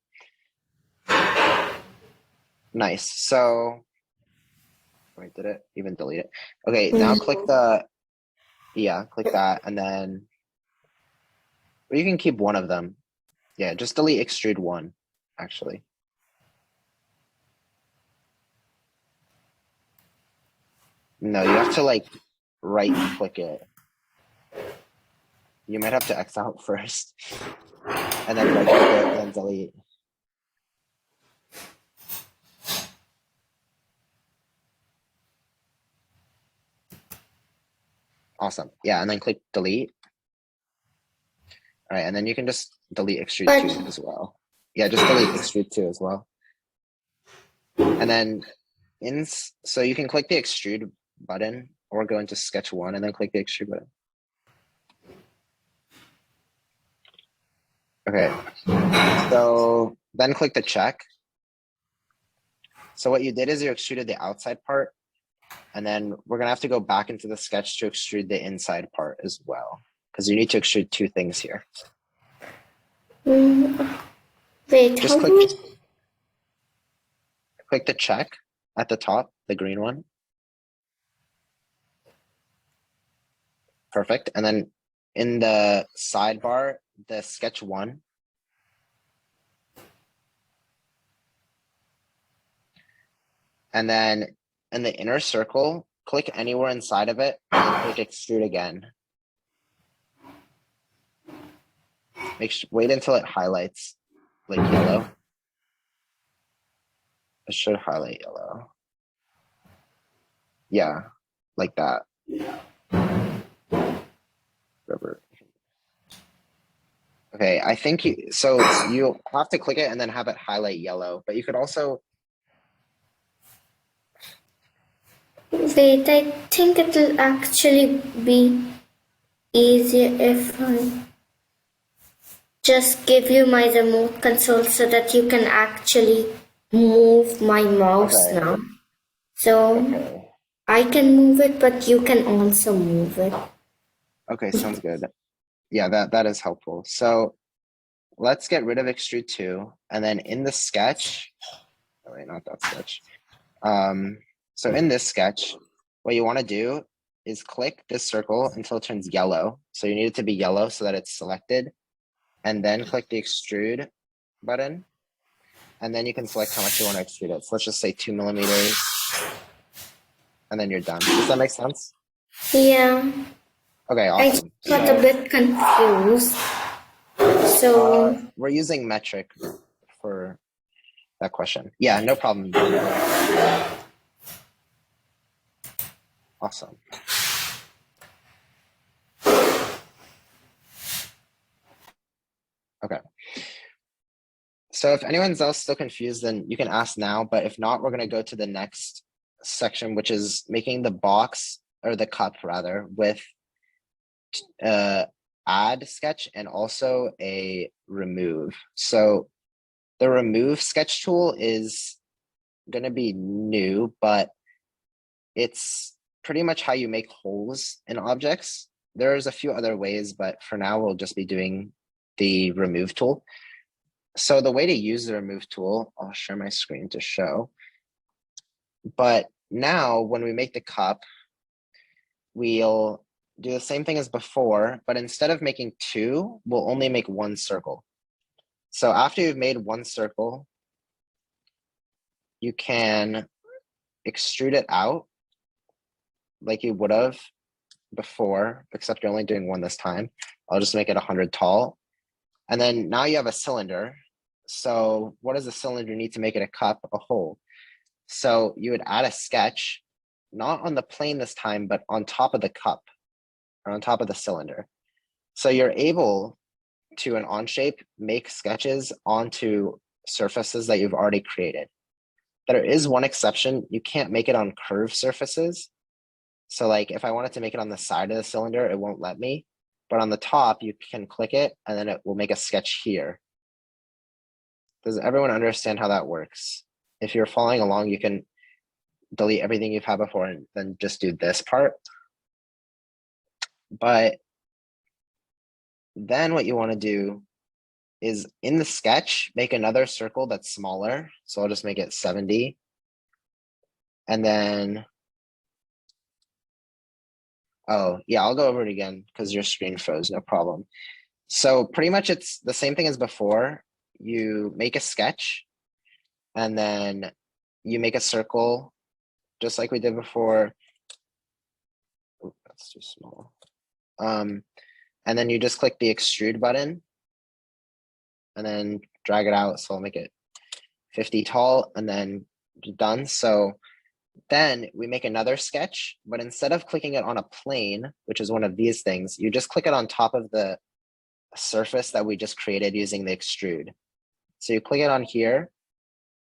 Nice. So, wait, did it even delete it? Okay, now click the, yeah, click that, and then, or you can keep one of them. Yeah, just delete extrude 1, actually. No, you have to like right click it. You might have to X out first, and then right click it, and then delete. Awesome. Yeah, and then click delete. All right, and then you can just delete extrude 2 as well. Yeah, just delete extrude 2 as well. And then so you can click the extrude button or go into sketch 1 and then click the extrude button. Okay, so then click the check. So what you did is you extruded the outside part, and then we're gonna have to go back into the sketch to extrude the inside part as well, because you need to extrude 2 things here. Wait, Just click the check at the top, the green one. Perfect. And then in the sidebar, the sketch 1. And then in the inner circle, click anywhere inside of it and then click extrude again. Wait until it highlights like yellow. it should highlight yellow. Yeah, like that. River. Okay, I think so you have to click it and then have it highlight yellow, but you could also, Wait, I think it'll actually be easier if I just give you my remote control so that you can actually move my mouse Okay. now. So okay, I can move it, but you can also move it. okay, sounds good. Yeah, that is helpful. So let's get rid of extrude 2, and then in the sketch, oh wait, not that sketch. So in this sketch, what you want to do is click this circle until it turns yellow. So you need it to be yellow so that it's selected, and then click the extrude button, and then you can select how much you want to extrude it. So let's just say 2 millimeters, and then you're done. Does that make sense? Yeah, Okay, I awesome. got So a bit confused. So we're using metric for that question. Yeah, no problem. Awesome. Okay. So if anyone's else still confused, then you can ask now, but if not, we're going to go to the next section, which is making the box or the cup rather with add sketch and also a remove. So the remove sketch tool is going to be new, but it's pretty much how you make holes in objects. There's a few other ways, but for now we'll just be doing the remove tool. So the way to use the remove tool, I'll share my screen to show. But now when we make the cup, we'll do the same thing as before, but instead of making 2, we'll only make 1 circle. So after you've made 1 circle, you can extrude it out like you would have before, except you're only doing 1 this time. I'll just make it 100 tall. And then now you have a cylinder. So what does a cylinder need to make it a cup? A hole. So you would add a sketch, not on the plane this time, but on top of the cup or on top of the cylinder. So you're able to, in Onshape, make sketches onto surfaces that you've already created. There is one exception. You can't make it on curved surfaces. So like if I wanted to make it on the side of the cylinder, it won't let me. But on the top, you can click it and then it will make a sketch here. Does everyone understand how that works? If you're following along, you can delete everything you've had before and then just do this part. But then what you want to do is in the sketch, make another circle that's smaller. So I'll just make it 70. And then, oh yeah, I'll go over it again because your screen froze, no problem. So pretty much it's the same thing as before. You make a sketch and then you make a circle just like we did before. Ooh, that's too small. And then you just click the extrude button and then drag it out. So I'll make it 50 tall and then done. So then we make another sketch, but instead of clicking it on a plane, which is one of these things, you just click it on top of the surface that we just created using the extrude. So you click it on here,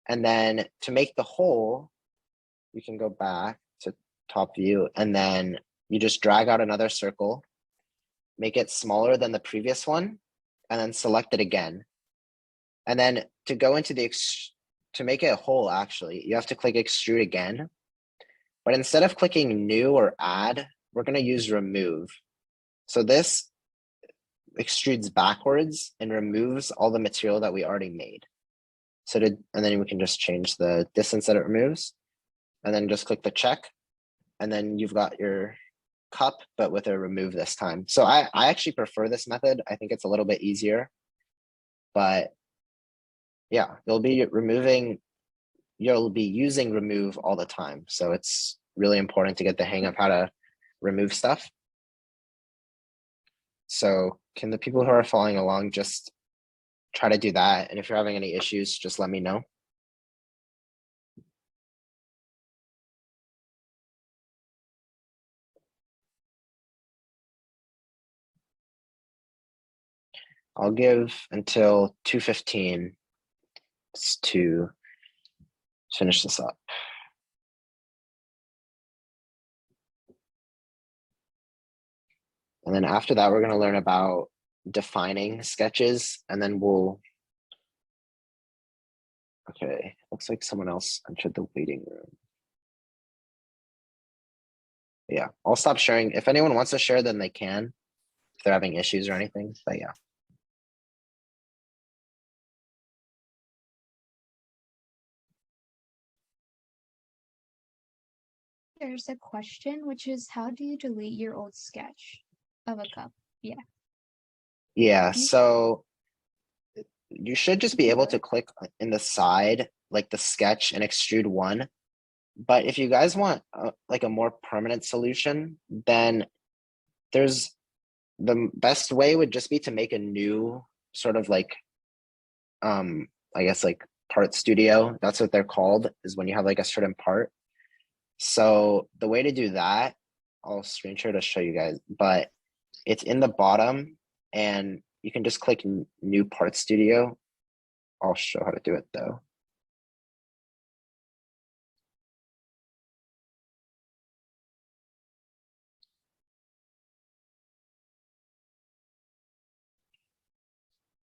and then to make the hole, you can go back to top view, and then you just drag out another circle, make it smaller than the previous one, and then select it again. And then to go into the, to make it a hole, actually, you have to click extrude again. But instead of clicking new or add, we're going to use remove. So this extrudes backwards and removes all the material that we already made. So and then we can just change the distance that it removes and then just click the check. And then you've got your cup, but with a remove this time. So I actually prefer this method. I think it's a little bit easier, but yeah, you'll be using remove all the time. So it's really important to get the hang of how to remove stuff. So can the people who are following along just try to do that? And if you're having any issues, just let me know. I'll give until 2:15 to finish this up. And then after that, we're going to learn about defining sketches, and then we'll. Okay, looks like someone else entered the waiting room. Yeah, I'll stop sharing. If anyone wants to share, then they can, if they're having issues or anything, but yeah. There's a question, which is how do you delete your old sketch of a cup? Yeah. Yeah, You- so you should just be able to click in the side, like the sketch and extrude one. But if you guys want like a more permanent solution, then there's the best way would just be to make a new sort of like, I guess like part studio. That's what they're called, is when you have like a certain part. So the way to do that, I'll screen share to show you guys, but it's in the bottom and you can just click new part studio. I'll show how to do it though.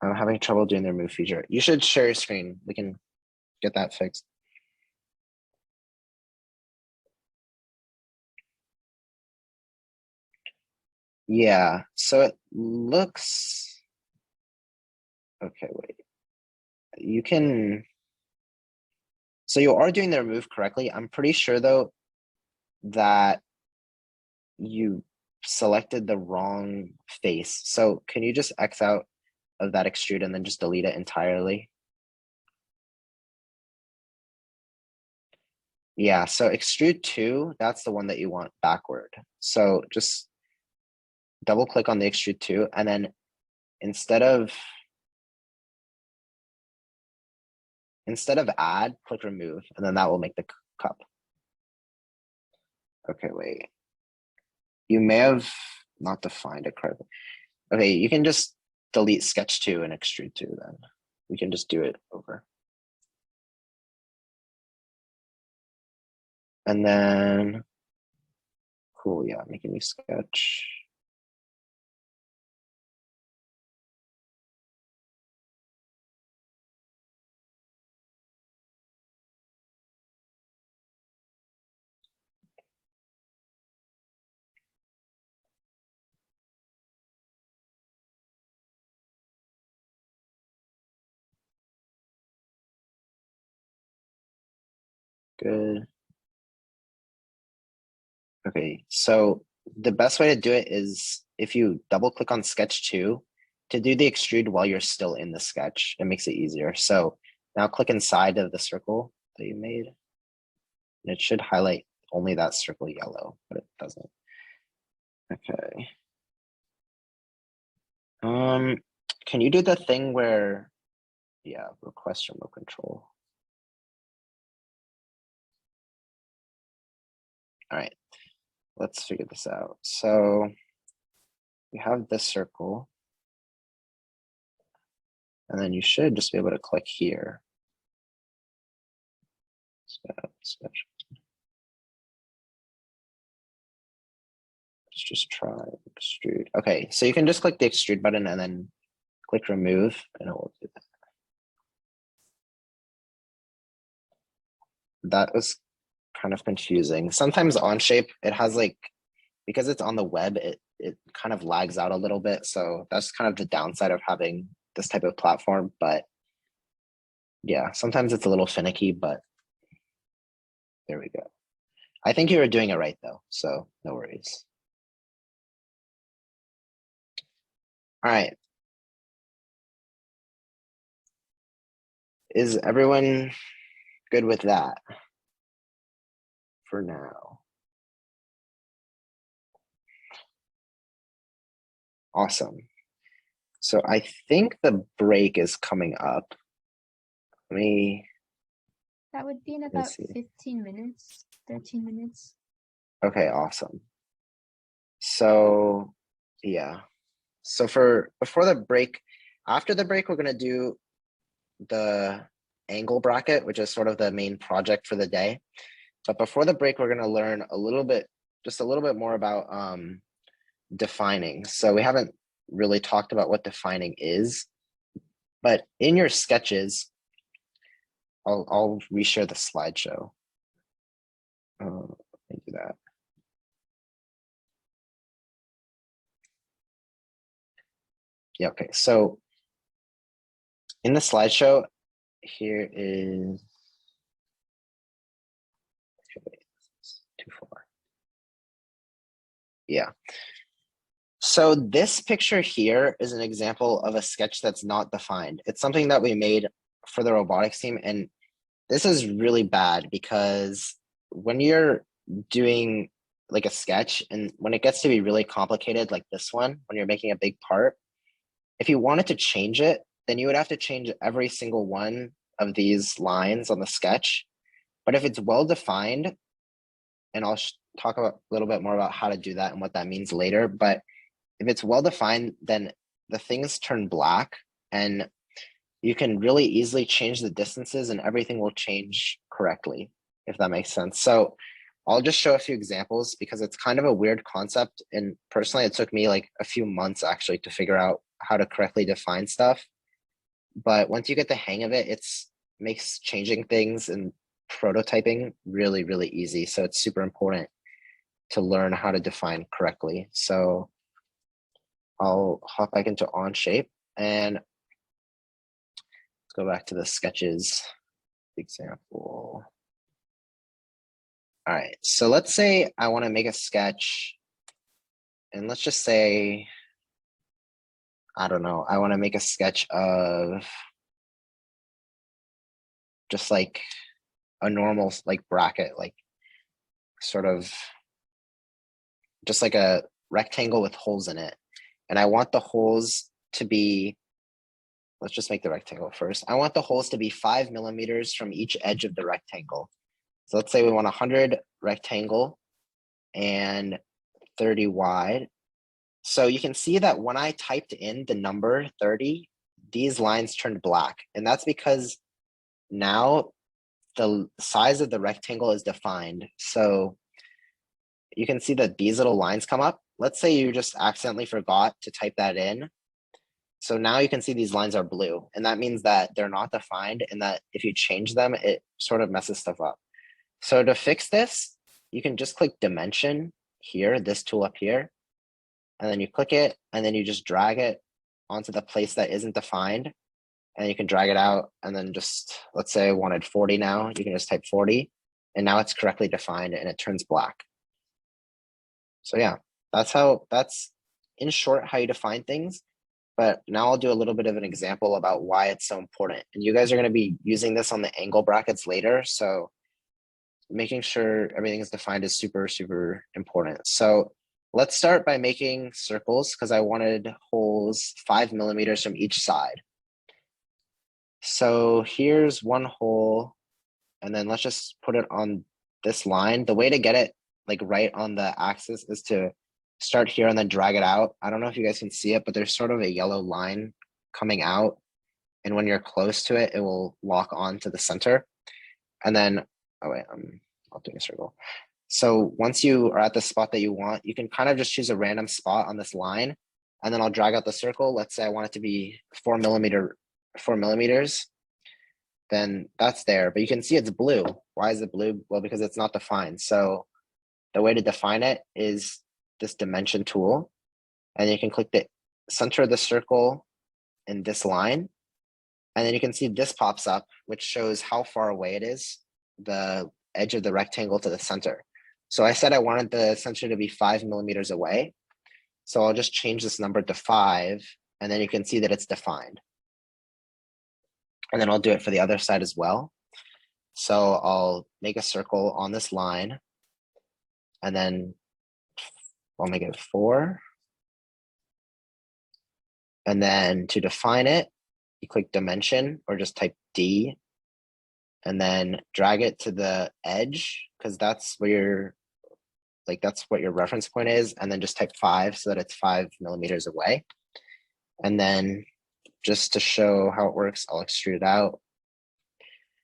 I'm having trouble doing the remove feature. You should share your screen. We can get that fixed. Yeah, so it looks, okay, wait. You can, so you are doing the remove correctly. I'm pretty sure though that you selected the wrong face. So can you just X out of that extrude and then just delete it entirely? Yeah, so extrude 2, that's the one that you want backward. So just double click on the extrude 2 and then instead of add, click remove, and then that will make the cup. Okay, wait. You may have not defined it correctly. Okay, you can just delete sketch 2 and extrude 2 then. We can just do it over. And then, cool, yeah, make a new sketch. Good. Okay, so the best way to do it is if you double click on sketch 2 to do the extrude while you're still in the sketch, it makes it easier. So now click inside of the circle that you made. And it should highlight only that circle yellow, but it doesn't. Okay. Can you do the thing where, yeah, request remote control? All right, let's figure this out. So you have this circle, and then you should just be able to click here. Let's just try extrude. Okay, so you can just click the extrude button and then click remove, and it will do that. That was kind of confusing. Sometimes Onshape, it has like, because it's on the web, it kind of lags out a little bit. So that's kind of the downside of having this type of platform. But yeah, sometimes it's a little finicky, but there we go. I think you were doing it right though, so no worries. All right. Is everyone good with that for now? Awesome. So I think the break is coming up. Let me. That would be in about 15 minutes, 13 minutes. Okay, awesome. So yeah. So before the break, After the break, we're gonna do the angle bracket, which is sort of the main project for the day. But before the break, we're gonna learn just a little bit more about defining. So we haven't really talked about what defining is, but in your sketches, I'll reshare the slideshow. Let me do that. Yeah, okay, so in the slideshow, here is too far. Yeah. So this picture here is an example of a sketch that's not defined. It's something that we made for the robotics team, and this is really bad because when you're doing like a sketch and when it gets to be really complicated like this one, when you're making a big part, if you wanted to change it, then you would have to change every single one of these lines on the sketch. But if it's well defined, and I'll talk about a little bit more about how to do that and what that means later, but if it's well defined, then the things turn black and you can really easily change the distances and everything will change correctly, if that makes sense. So I'll just show a few examples because it's kind of a weird concept. And personally, it took me like a few months actually to figure out how to correctly define stuff. But once you get the hang of it, it's makes changing things and prototyping really, really easy. So it's super important to learn how to define correctly. So I'll hop back into Onshape and let's go back to the sketches example. All right, so let's say I want to make a sketch and let's just say, I don't know, I want to make a sketch of just like a normal like bracket, like sort of just like a rectangle with holes in it. And I want the holes to be, let's just make the rectangle first. I want the holes to be 5 millimeters from each edge of the rectangle. So let's say we want 100 rectangle and 30 wide. So you can see that when I typed in the number 30, these lines turned black. And that's because now the size of the rectangle is defined. So you can see that these little lines come up. Let's say you just accidentally forgot to type that in. So now you can see these lines are blue, and that means that they're not defined and that if you change them, it sort of messes stuff up. So to fix this, you can just click dimension here, this tool up here, and then you click it and then you just drag it onto the place that isn't defined and you can drag it out and then just, let's say I wanted 40 now, you can just type 40 and now it's correctly defined and it turns black. So yeah, that's in short how you define things. But now I'll do a little bit of an example about why it's so important. And you guys are going to be using this on the angle brackets later. So making sure everything is defined is super, super important. So let's start by making circles because I wanted holes 5 millimeters from each side. So here's one hole, and then let's just put it on this line. The way to get it like right on the axis is to start here and then drag it out. I don't know if you guys can see it, but there's sort of a yellow line coming out. And when you're close to it, it will lock on to the center. And then, oh wait, I'll do a circle. So once you are at the spot that you want, you can kind of just choose a random spot on this line. And then I'll drag out the circle. Let's say I want it to be 4 millimeters. Then that's there, but you can see it's blue. Why is it blue? Well, because it's not defined. So the way to define it is this dimension tool, and you can click the center of the circle in this line. And then you can see this pops up, which shows how far away it is, the edge of the rectangle to the center. So I said I wanted the center to be 5 millimeters away. So I'll just change this number to 5, and then you can see that it's defined. And then I'll do it for the other side as well. So I'll make a circle on this line, and then I'll make it 4. And then to define it, you click dimension or just type D and then drag it to the edge because that's where that's what your reference point is. And then just type 5 so that it's 5 millimeters away. And then just to show how it works, I'll extrude it out.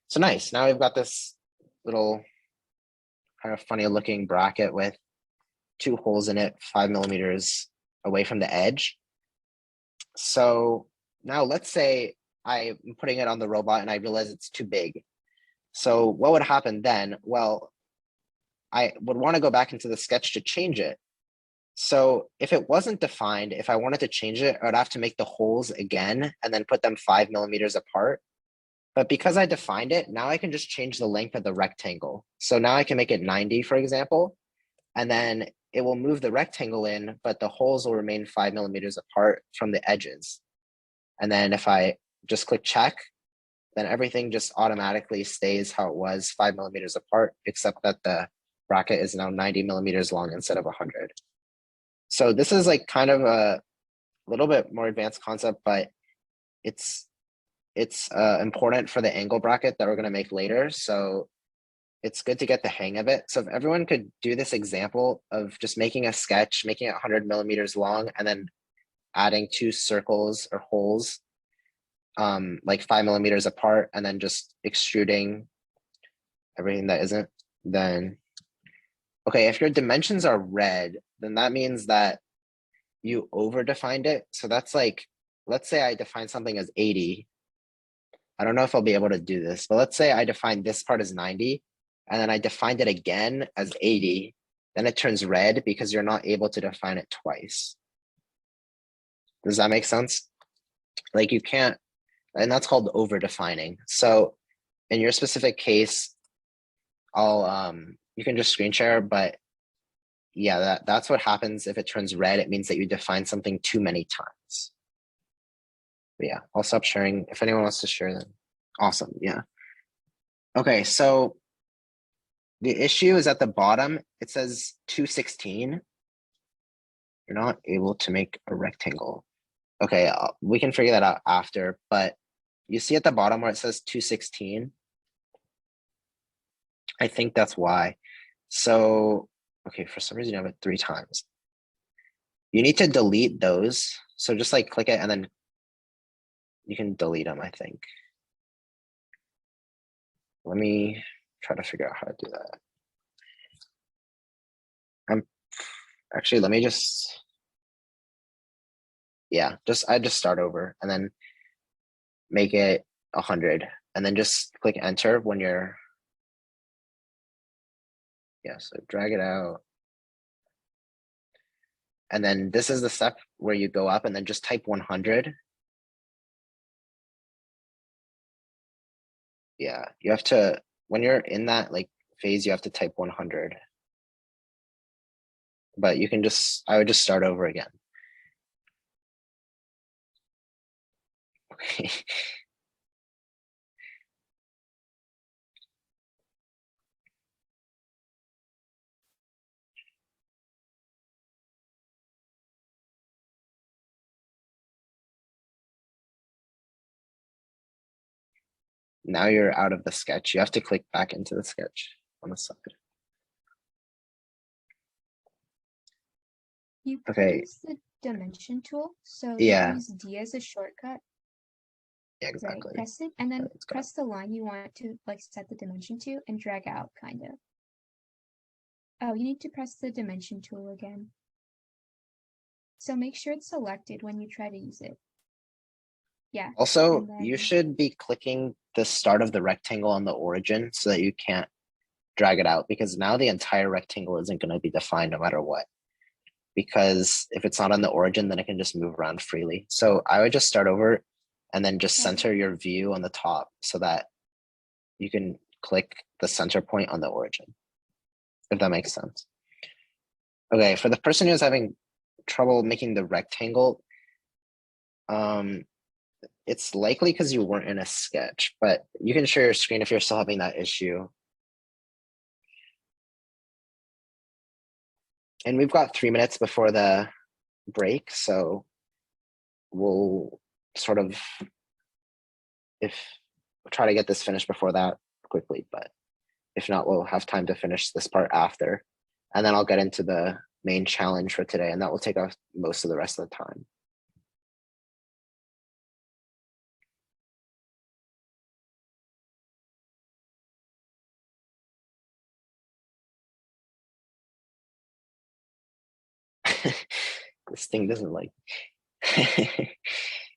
So nice, now we've got this little kind of funny looking bracket with 2 holes in it, 5 millimeters away from the edge. So now let's say I'm putting it on the robot and I realize it's too big. So what would happen then? Well, I would want to go back into the sketch to change it. So if it wasn't defined, if I wanted to change it, I would have to make the holes again and then put them 5 millimeters apart. But because I defined it, now I can just change the length of the rectangle. So now I can make it 90, for example, and then it will move the rectangle in, but the holes will remain 5 millimeters apart from the edges. And then if I just click check, then everything just automatically stays how it was, 5 millimeters apart, except that the bracket is now 90 millimeters long instead of 100. So this is like kind of a little bit more advanced concept, but it's important for the angle bracket that we're going to make later. So it's good to get the hang of it. So if everyone could do this example of just making a sketch, making it 100 millimeters long, and then adding 2 circles or holes, like 5 millimeters apart, and then just extruding everything that isn't, then, okay, if your dimensions are red, then that means that you over-defined it. So that's like, let's say I define something as 80. I don't know if I'll be able to do this, but let's say I define this part as 90, and then I defined it again as 80, then it turns red because you're not able to define it twice. Does that make sense? Like you can't, and that's called over-defining. So in your specific case, you can just screen share, but yeah, that's what happens if it turns red. It means that you define something too many times. But yeah, I'll stop sharing. If anyone wants to share, then awesome. Yeah. Okay, so the issue is at the bottom. It says 216. You're not able to make a rectangle. Okay, we can figure that out after, but you see at the bottom where it says 216. I think that's why. So, okay, for some reason you have it 3 times. You need to delete those. So just like click it and then you can delete them, I think. Let me try to figure out how to do that. Actually, let me just, yeah, I just start over and then make it 100 and then just click enter when you're, yeah, so drag it out. And then this is the step where you go up and then just type 100. Yeah, you have to, when you're in that like phase, you have to type 100. But you can just, I would just start over again. Okay. Now you're out of the sketch. You have to click back into the sketch on the side. You can Okay. use the dimension tool. So Yeah. you use D as a shortcut. Yeah, exactly. Right. Press it and then Let's go. press the line you want to like set the dimension to and drag out kind of. Oh, you need to press the dimension tool again. So make sure it's selected when you try to use it. Yeah. Also, and then- you should be clicking the start of the rectangle on the origin so that you can't drag it out, because now the entire rectangle isn't going to be defined no matter what. Because if it's not on the origin, then it can just move around freely. So I would just start over and then just center your view on the top so that you can click the center point on the origin, if that makes sense. Okay, for the person who's having trouble making the rectangle, it's likely because you weren't in a sketch, but you can share your screen if you're still having that issue. And we've got 3 minutes before the break, so we'll sort of, if we'll try to get this finished before that quickly, but if not, we'll have time to finish this part after. And then I'll get into the main challenge for today, and that will take us most of the rest of the time. This thing doesn't like.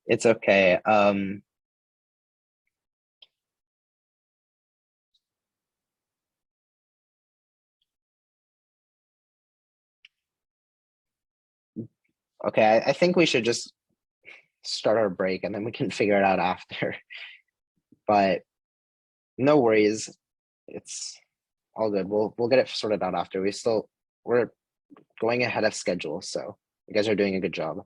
It's okay. Okay, I think we should just start our break and then we can figure it out after. But no worries. It's all good. We'll get it sorted out after. We're going ahead of schedule, so you guys are doing a good job.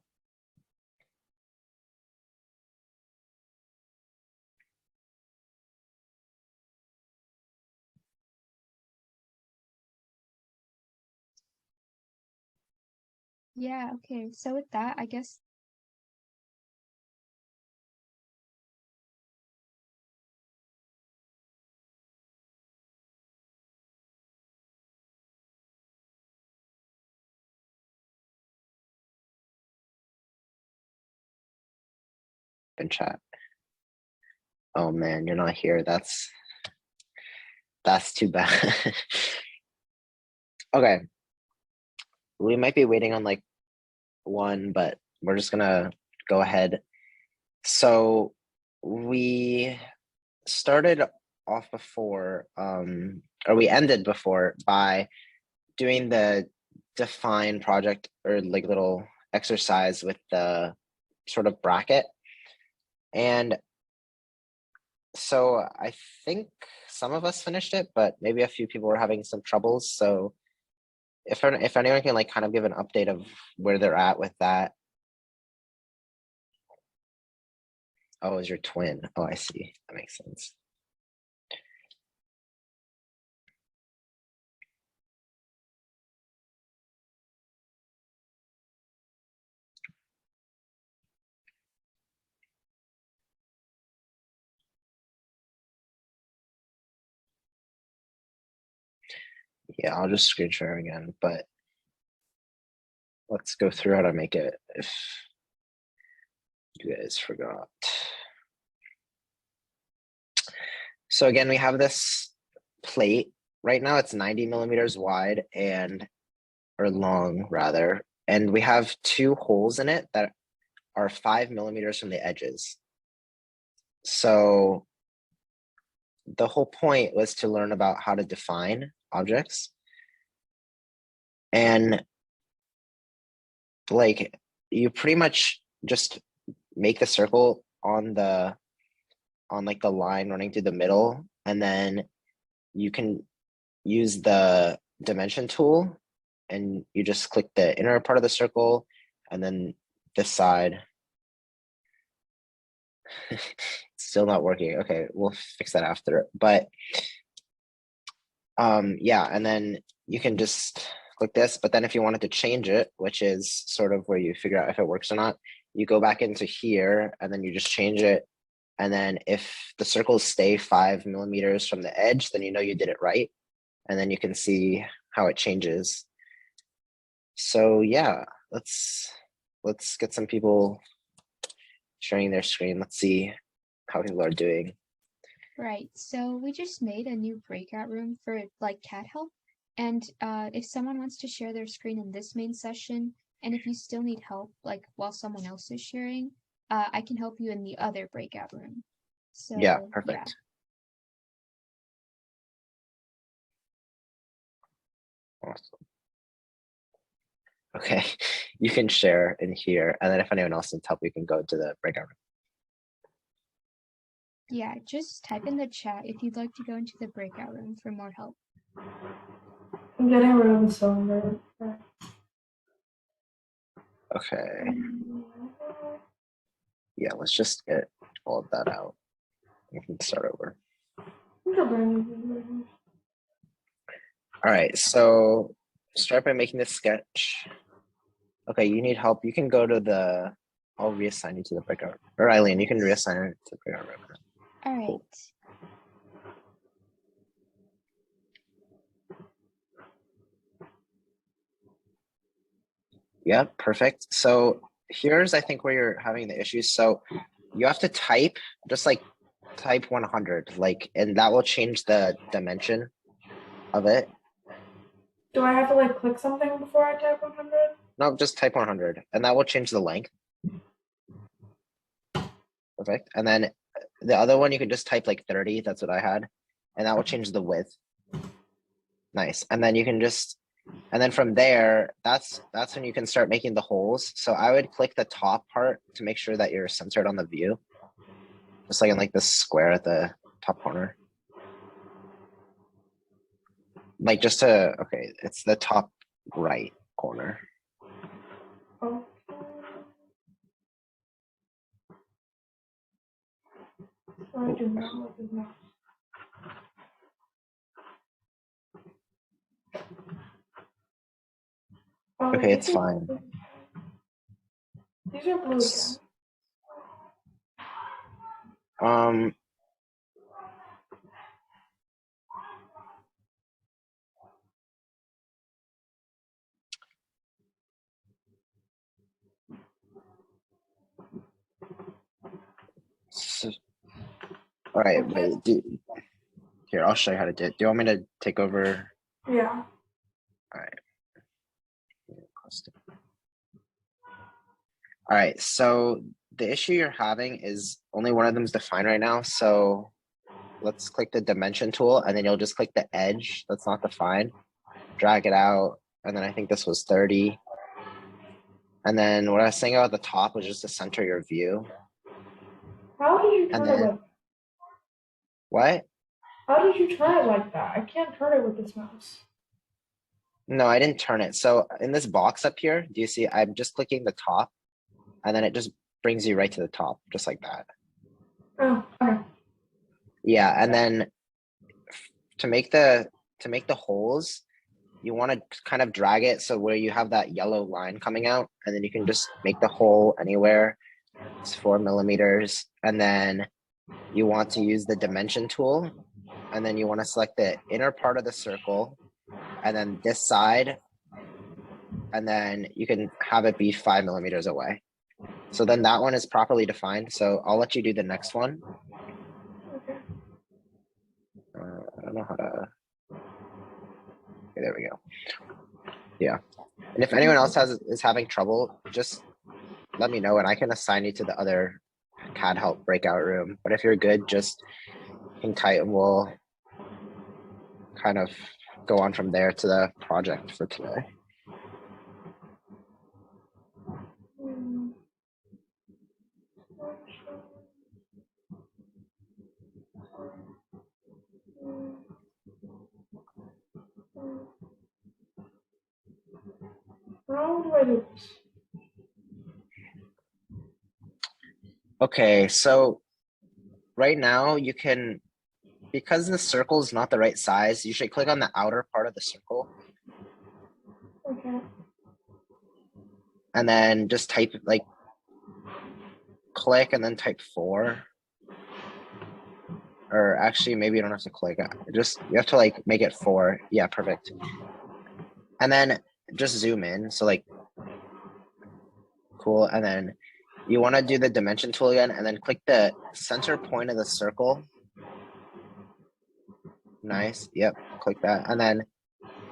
Yeah, okay. So with that, I guess In chat. Oh man, you're not here. That's too bad. Okay. We might be waiting on like one, but we're just gonna go ahead. So we started off before, or we ended before by doing the define project or like little exercise with the sort of bracket. And so I think some of us finished it, but maybe a few people were having some troubles. So if anyone can like kind of give an update of where they're at with that. Oh, is your twin? Oh, I see. That makes sense. Yeah, I'll just screen share again, but let's go through how to make it if you guys forgot. So again, we have this plate. Right now it's 90 millimeters wide or long rather. And we have two holes in it that are 5 millimeters from the edges. So the whole point was to learn about how to define objects. And like you pretty much just make the circle on like the line running through the middle, and then you can use the dimension tool and you just click the inner part of the circle and then this side. Still not working. Okay, we'll fix that after. But yeah, and then you can just click this, but then if you wanted to change it, which is sort of where you figure out if it works or not, you go back into here and then you just change it. And then if the circles stay 5 millimeters from the edge, then you know you did it right. And then you can see how it changes. So yeah, let's get some people sharing their screen. Let's see how people are doing. right. So we just made a new breakout room for like CAD help. And if someone wants to share their screen in this main session, and if you still need help, like while someone else is sharing, I can help you in the other breakout room. So Yeah, perfect. Awesome. Okay, you can share in here, and then if anyone else needs help, you can go to the breakout room. Yeah, just type in the chat if you'd like to go into the breakout room for more help. I'm getting room cylinder. Okay. Yeah, let's just get all of that out. We can start over. All right, so start by making this sketch. Okay, you need help. You can go to I'll reassign you to the breakout. Or Eileen, you can reassign her to the breakout room. All right. Cool. Yeah, perfect. So here's, I think, where you're having the issues. So you have to type, just like type 100, like, and that will change the dimension of it. Do I have to like click something before I type 100? No, just type 100 and that will change the length. Perfect. And then the other one, you can just type like 30. That's what I had. And that will change the width. Nice. And then you can just, and then from there, that's when you can start making the holes. So I would click the top part to make sure that you're centered on the view. Just like in like this square at the top corner. Like just to, okay, it's the top right corner. Oh. I do not like this mouse. Oh, Okay, it's these are- fine. These are blue again. Um, so, all right, wait, here, I'll show you how to do it. Do you want me to take over? Yeah. All right. All right, so the issue you're having is only one of them is defined right now. So let's click the dimension tool and then you'll just click the edge that's not defined, drag it out. And then I think this was 30. And then what I was saying about the top was just to center your view. How did you turn And it then, like? what? How did you turn it like that? I can't turn it with this mouse. No, I didn't turn it. So in this box up here, do you see, I'm just clicking the top and then it just brings you right to the top, just like that. Oh, okay. Yeah, and then to make the holes, you want to kind of drag it so where you have that yellow line coming out, and then you can just make the hole anywhere. It's 4 millimeters, and then you want to use the dimension tool, and then you want to select the inner part of the circle, and then this side, and then you can have it be 5 millimeters away. So then that one is properly defined. So I'll let you do the next one. Okay. I don't know how to. Okay, there we go. Yeah. And if anyone else is having trouble, just let me know and I can assign you to the other CAD help breakout room. But if you're good, just hang tight and we'll kind of go on from there to the project for today. Hmm. How do I do this? Okay, so right now you can, because the circle is not the right size, you should click on the outer part of the circle Okay. and then just type like click and then type 4. Or actually, maybe you don't have to click. Just you have to like make it 4. Yeah, perfect. And then just zoom in. So like, cool. And then you want to do the dimension tool again, and then click the center point of the circle. Nice. Yep. Click that, and then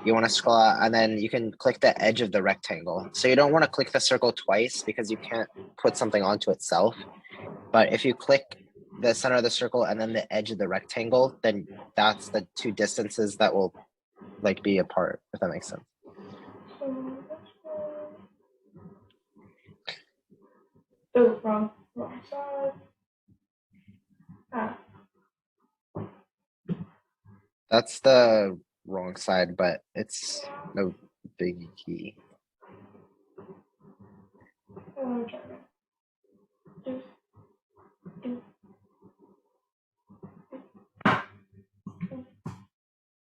you want to scroll out, and then you can click the edge of the rectangle. So you don't want to click the circle twice because you can't put something onto itself. But if you click the center of the circle and then the edge of the rectangle, then that's the two distances that will like be apart, if that makes sense. So oh, wrong side. Ah. That's the wrong side, but it's no biggie. Oh, try that.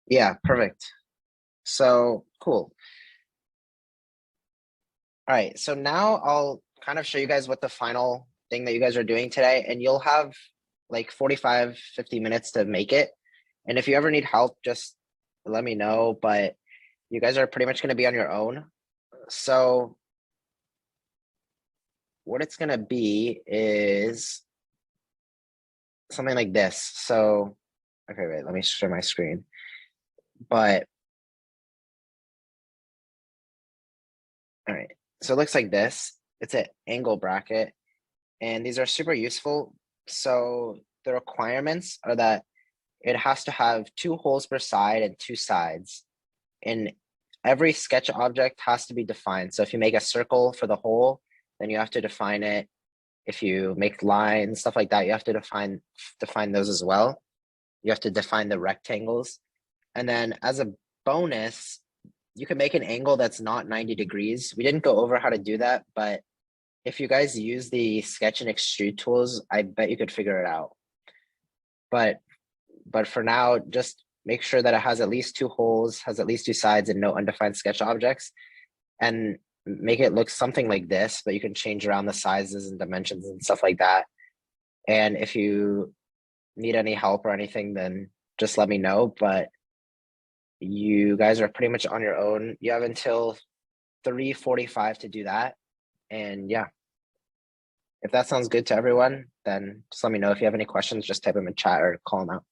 Yeah, perfect. So cool. All right, so now I'll kind of show you guys what the final thing that you guys are doing today, and you'll have like 45, 50 minutes to make it. And if you ever need help, just let me know, but you guys are pretty much going to be on your own. So what it's going to be is something like this. So, okay, wait, let me share my screen. But, all right, So it looks like this. It's an angle bracket, and these are super useful. So the requirements are that it has to have 2 holes per side and 2 sides. And every sketch object has to be defined. So if you make a circle for the hole, then you have to define it. If you make lines, stuff like that, you have to define those as well. You have to define the rectangles. And then as a bonus, you can make an angle that's not 90 degrees. We didn't go over how to do that, but if you guys use the sketch and extrude tools, I bet you could figure it out. But for now, just make sure that it has at least 2 holes, has at least 2 sides, and no undefined sketch objects, and make it look something like this, but you can change around the sizes and dimensions and stuff like that. And if you need any help or anything, then just let me know. But you guys are pretty much on your own. You have until 3:45 to do that. And yeah, if that sounds good to everyone, then just let me know. If you have any questions, just type them in chat or call them out.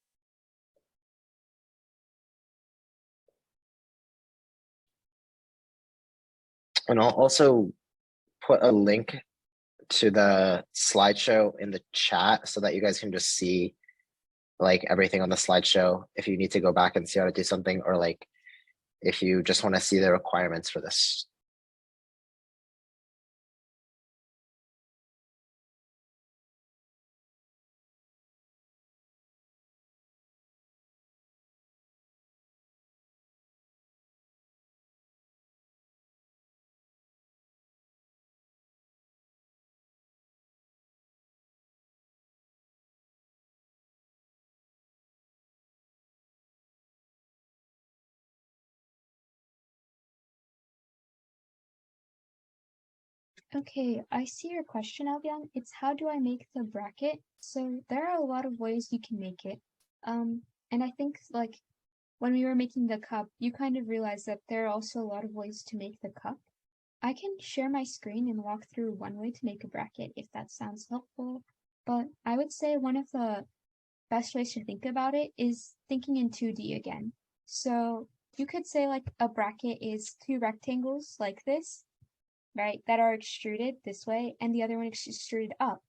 And I'll also put a link to the slideshow in the chat so that you guys can just see like everything on the slideshow if you need to go back and see how to do something, or like if you just want to see the requirements for this. Okay, I see your question, Albion. It's how do I make the bracket? So there are a lot of ways you can make it. And I think like when we were making the cup, you kind of realized that there are also a lot of ways to make the cup. I can share my screen and walk through one way to make a bracket if that sounds helpful. But I would say one of the best ways to think about it is thinking in 2D again. So you could say like a bracket is 2 rectangles like this, right, that are extruded this way, and the other one is extruded up.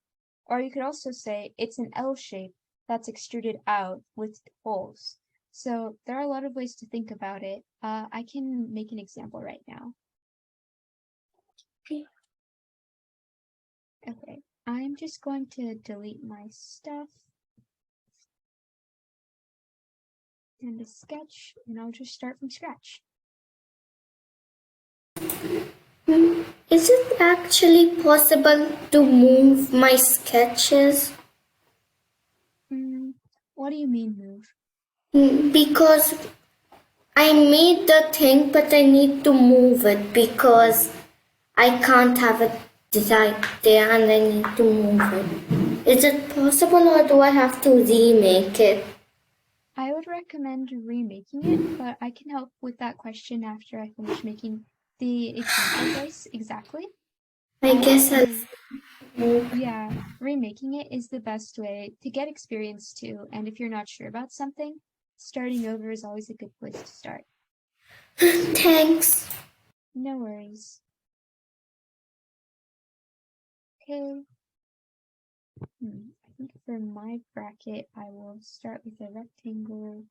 Or you could also say it's an L shape that's extruded out with holes. So there are a lot of ways to think about it. I can make an example right now. Okay, I'm just going to delete my stuff and the sketch, and I'll just start from scratch. Is it actually possible to move my sketches? What do you mean move? Because I made the thing, but I need to move it because I can't have it right there and I need to move it. Is it possible, or do I have to remake it? I would recommend remaking it, but I can help with that question after I finish making the example place exactly. I guess I'll. Yeah, remaking it is the best way to get experience too, and if you're not sure about something, starting over is always a good place to start. Thanks. No worries. Okay. I think for my bracket, I will start with a rectangle.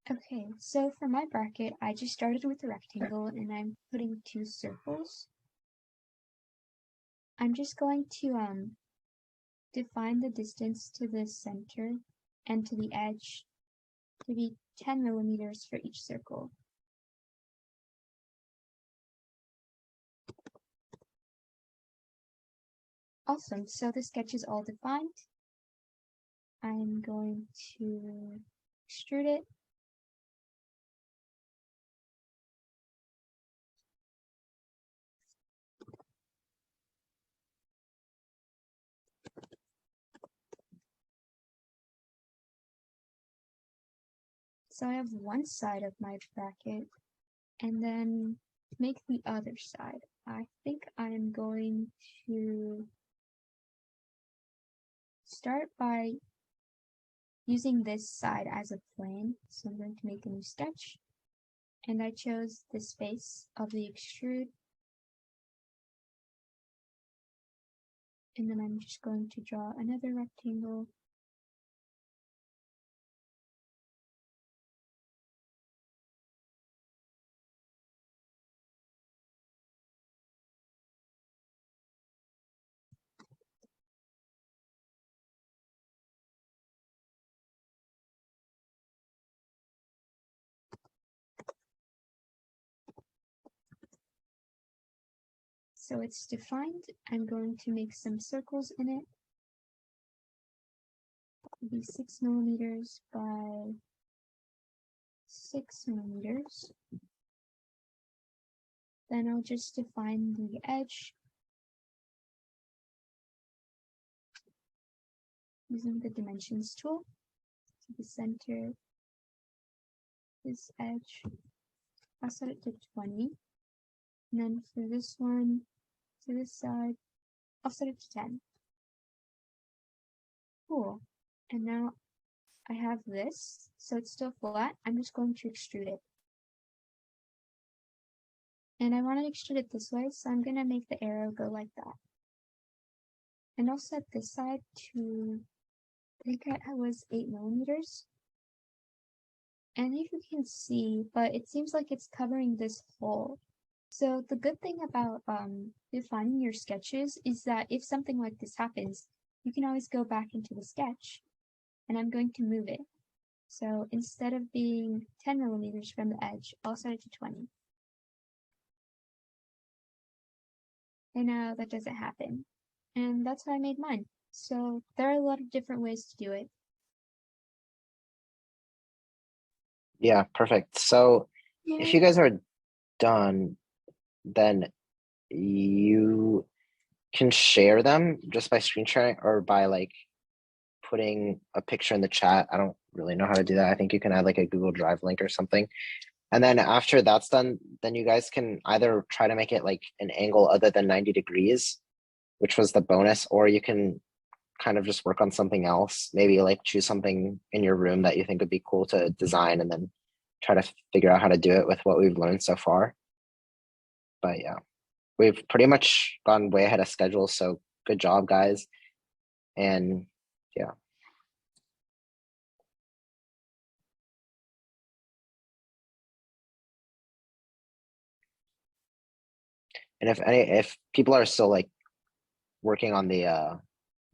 Okay, so for my bracket, I just started with a rectangle and I'm putting 2 circles. I'm just going to define the distance to the center and to the edge to be 10 millimeters for each circle. Awesome, so the sketch is all defined. I'm going to extrude it. So I have one side of my bracket, and then to make the other side, I think I'm going to start by using this side as a plane. So I'm going to make a new sketch, and I chose the space of the extrude. And then I'm just going to draw another rectangle. So it's defined. I'm going to make some circles in it. It'll be 6 millimeters by 6 millimeters. Then I'll just define the edge using the dimensions tool to the center this edge. I'll set it to 20. And then for this one to this side, I'll set it to 10. Cool. And now I have this, so it's still flat. I'm just going to extrude it. And I want to extrude it this way, so I'm going to make the arrow go like that. And I'll set this side to, I think it was 8 millimeters. And if you can see, but it seems like it's covering this hole. So the good thing about defining your sketches is that if something like this happens, you can always go back into the sketch, and I'm going to move it. So instead of being 10 millimeters from the edge, I'll set it to 20. And now that doesn't happen. And that's how I made mine. So there are a lot of different ways to do it. Yeah, perfect. So if you guys are done, then you can share them just by screen sharing or by like putting a picture in the chat. I don't really know how to do that. I think you can add like a Google Drive link or something. And then after that's done, then you guys can either try to make it like an angle other than 90 degrees, which was the bonus, or you can kind of just work on something else. Maybe like choose something in your room that you think would be cool to design and then try to figure out how to do it with what we've learned so far. But yeah, we've pretty much gone way ahead of schedule. So good job, guys. And yeah. And if people are still like working on the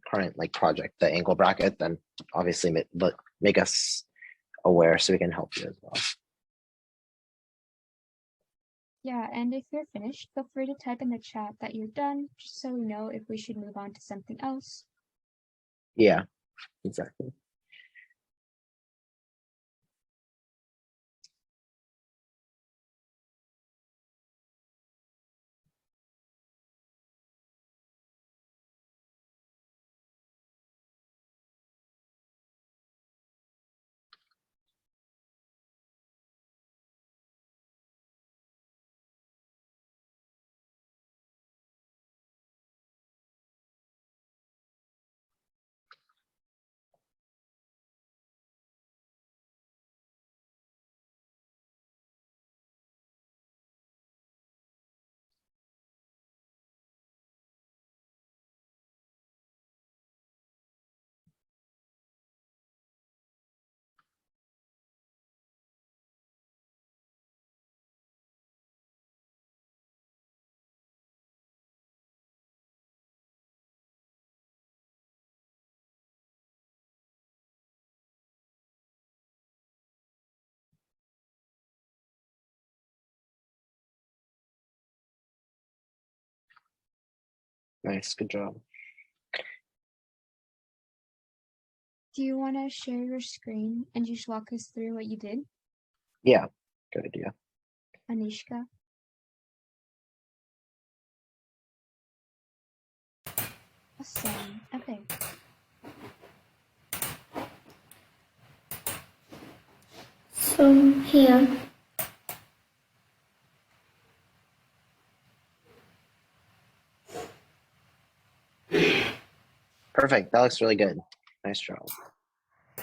current like project, the angle bracket, then obviously make us aware so we can help you as well. Yeah, and if you're finished, feel free to type in the chat that you're done, just so we know if we should move on to something else. Yeah, exactly. Nice, good job. Do you want to share your screen and just walk us through what you did, Yeah, good idea. Anishka? Awesome. Okay. So from here. Perfect. That looks really good. Nice job.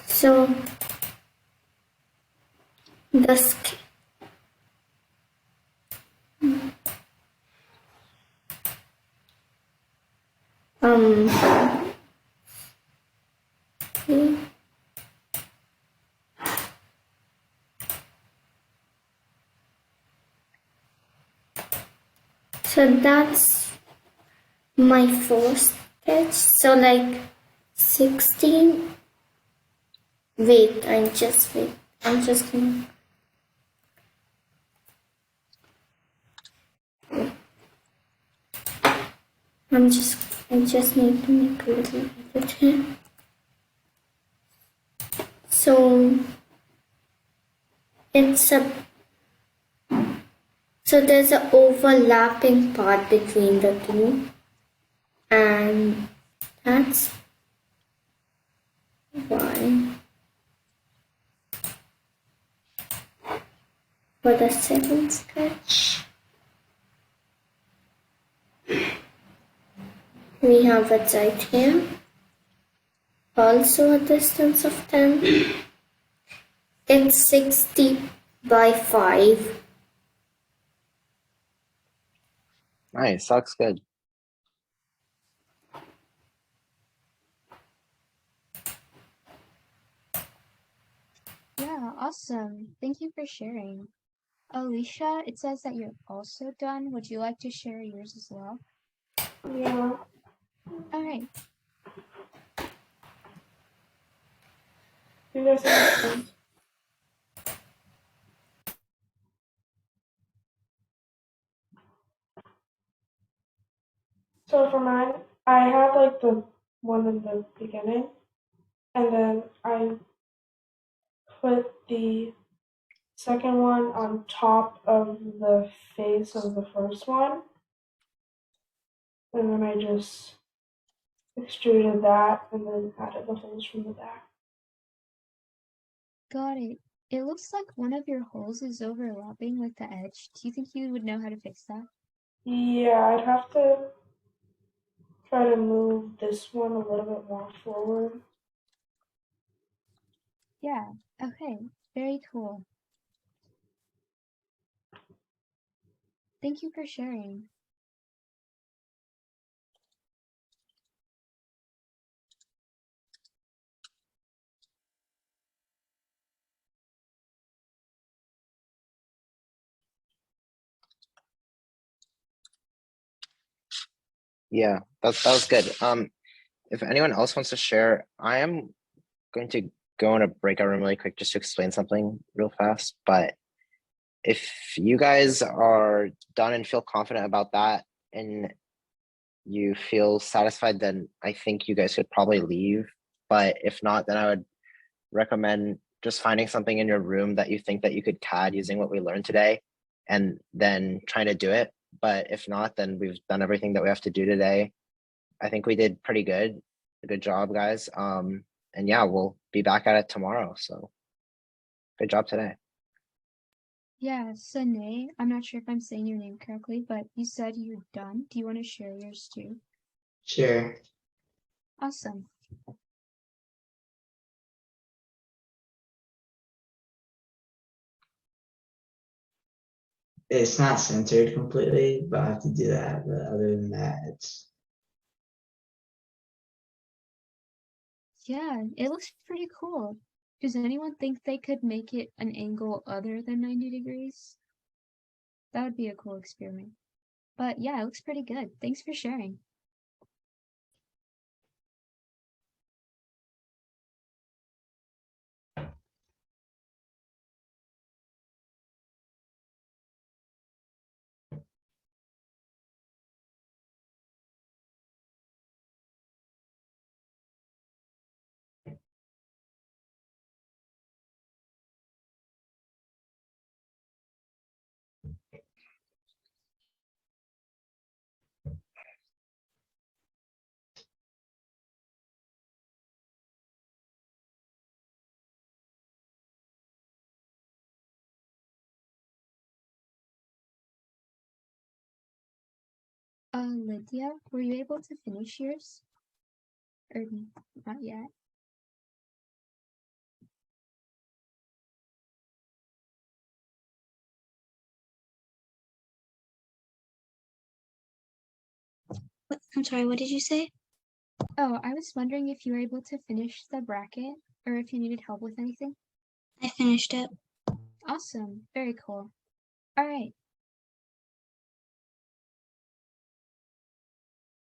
So the sk- um so that's my first sketch. So like 16. Wait, I'm just gonna. I just need to make a little edit here. So it's a so there's an overlapping part between the two, and that's why for the second sketch we have it right here. Also a distance of 10. It's 60 by 5. Nice. That looks good. Yeah, awesome. Thank you for sharing. Alicia, it says that you're also done. Would you like to share yours as well? Yeah. All right. You guys understand? So for mine, I had like the one in the beginning, and then I put the second one on top of the face of the first one, and then I just extruded that and then added the holes from the back. Got it. It looks like one of your holes is overlapping with the edge. Do you think you would know how to fix that? Yeah, I'd have to try to move this one a little bit more forward. Yeah. Okay. Very cool. Thank you for sharing. Yeah, that was good. If anyone else wants to share, I am going to go in a breakout room really quick just to explain something real fast. But if you guys are done and feel confident about that and you feel satisfied, then I think you guys could probably leave. But if not, then I would recommend just finding something in your room that you think that you could CAD using what we learned today and then trying to do it. But if not, then we've done everything that we have to do today. I think we did pretty good. Good job, guys. And yeah, we'll be back at it tomorrow. So good job today. Yeah, Sine, I'm not sure if I'm saying your name correctly, but you said you're done. Do you want to share yours too? Sure. Awesome. It's not centered completely, but I have to do that. But other than that, it's Yeah, it looks pretty cool. Does anyone think they could make it an angle other than 90 degrees? That would be a cool experiment. But yeah, it looks pretty good. Thanks for sharing. Lydia, were you able to finish yours? Or not yet? I'm sorry, what did you say? Oh, I was wondering if you were able to finish the bracket or if you needed help with anything. I finished it. Awesome. Very cool. All right.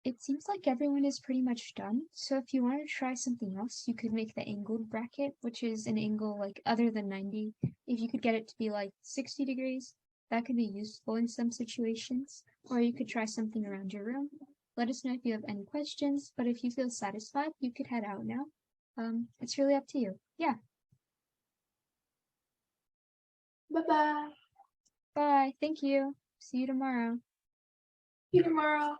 It seems like everyone is pretty much done. So if you want to try something else, you could make the angled bracket, which is an angle like other than 90. If you could get it to be like 60 degrees, that could be useful in some situations. Or you could try something around your room. Let us know if you have any questions, but if you feel satisfied, you could head out now. It's really up to you. Yeah. Bye-bye. Bye. Thank you. See you tomorrow. See you tomorrow.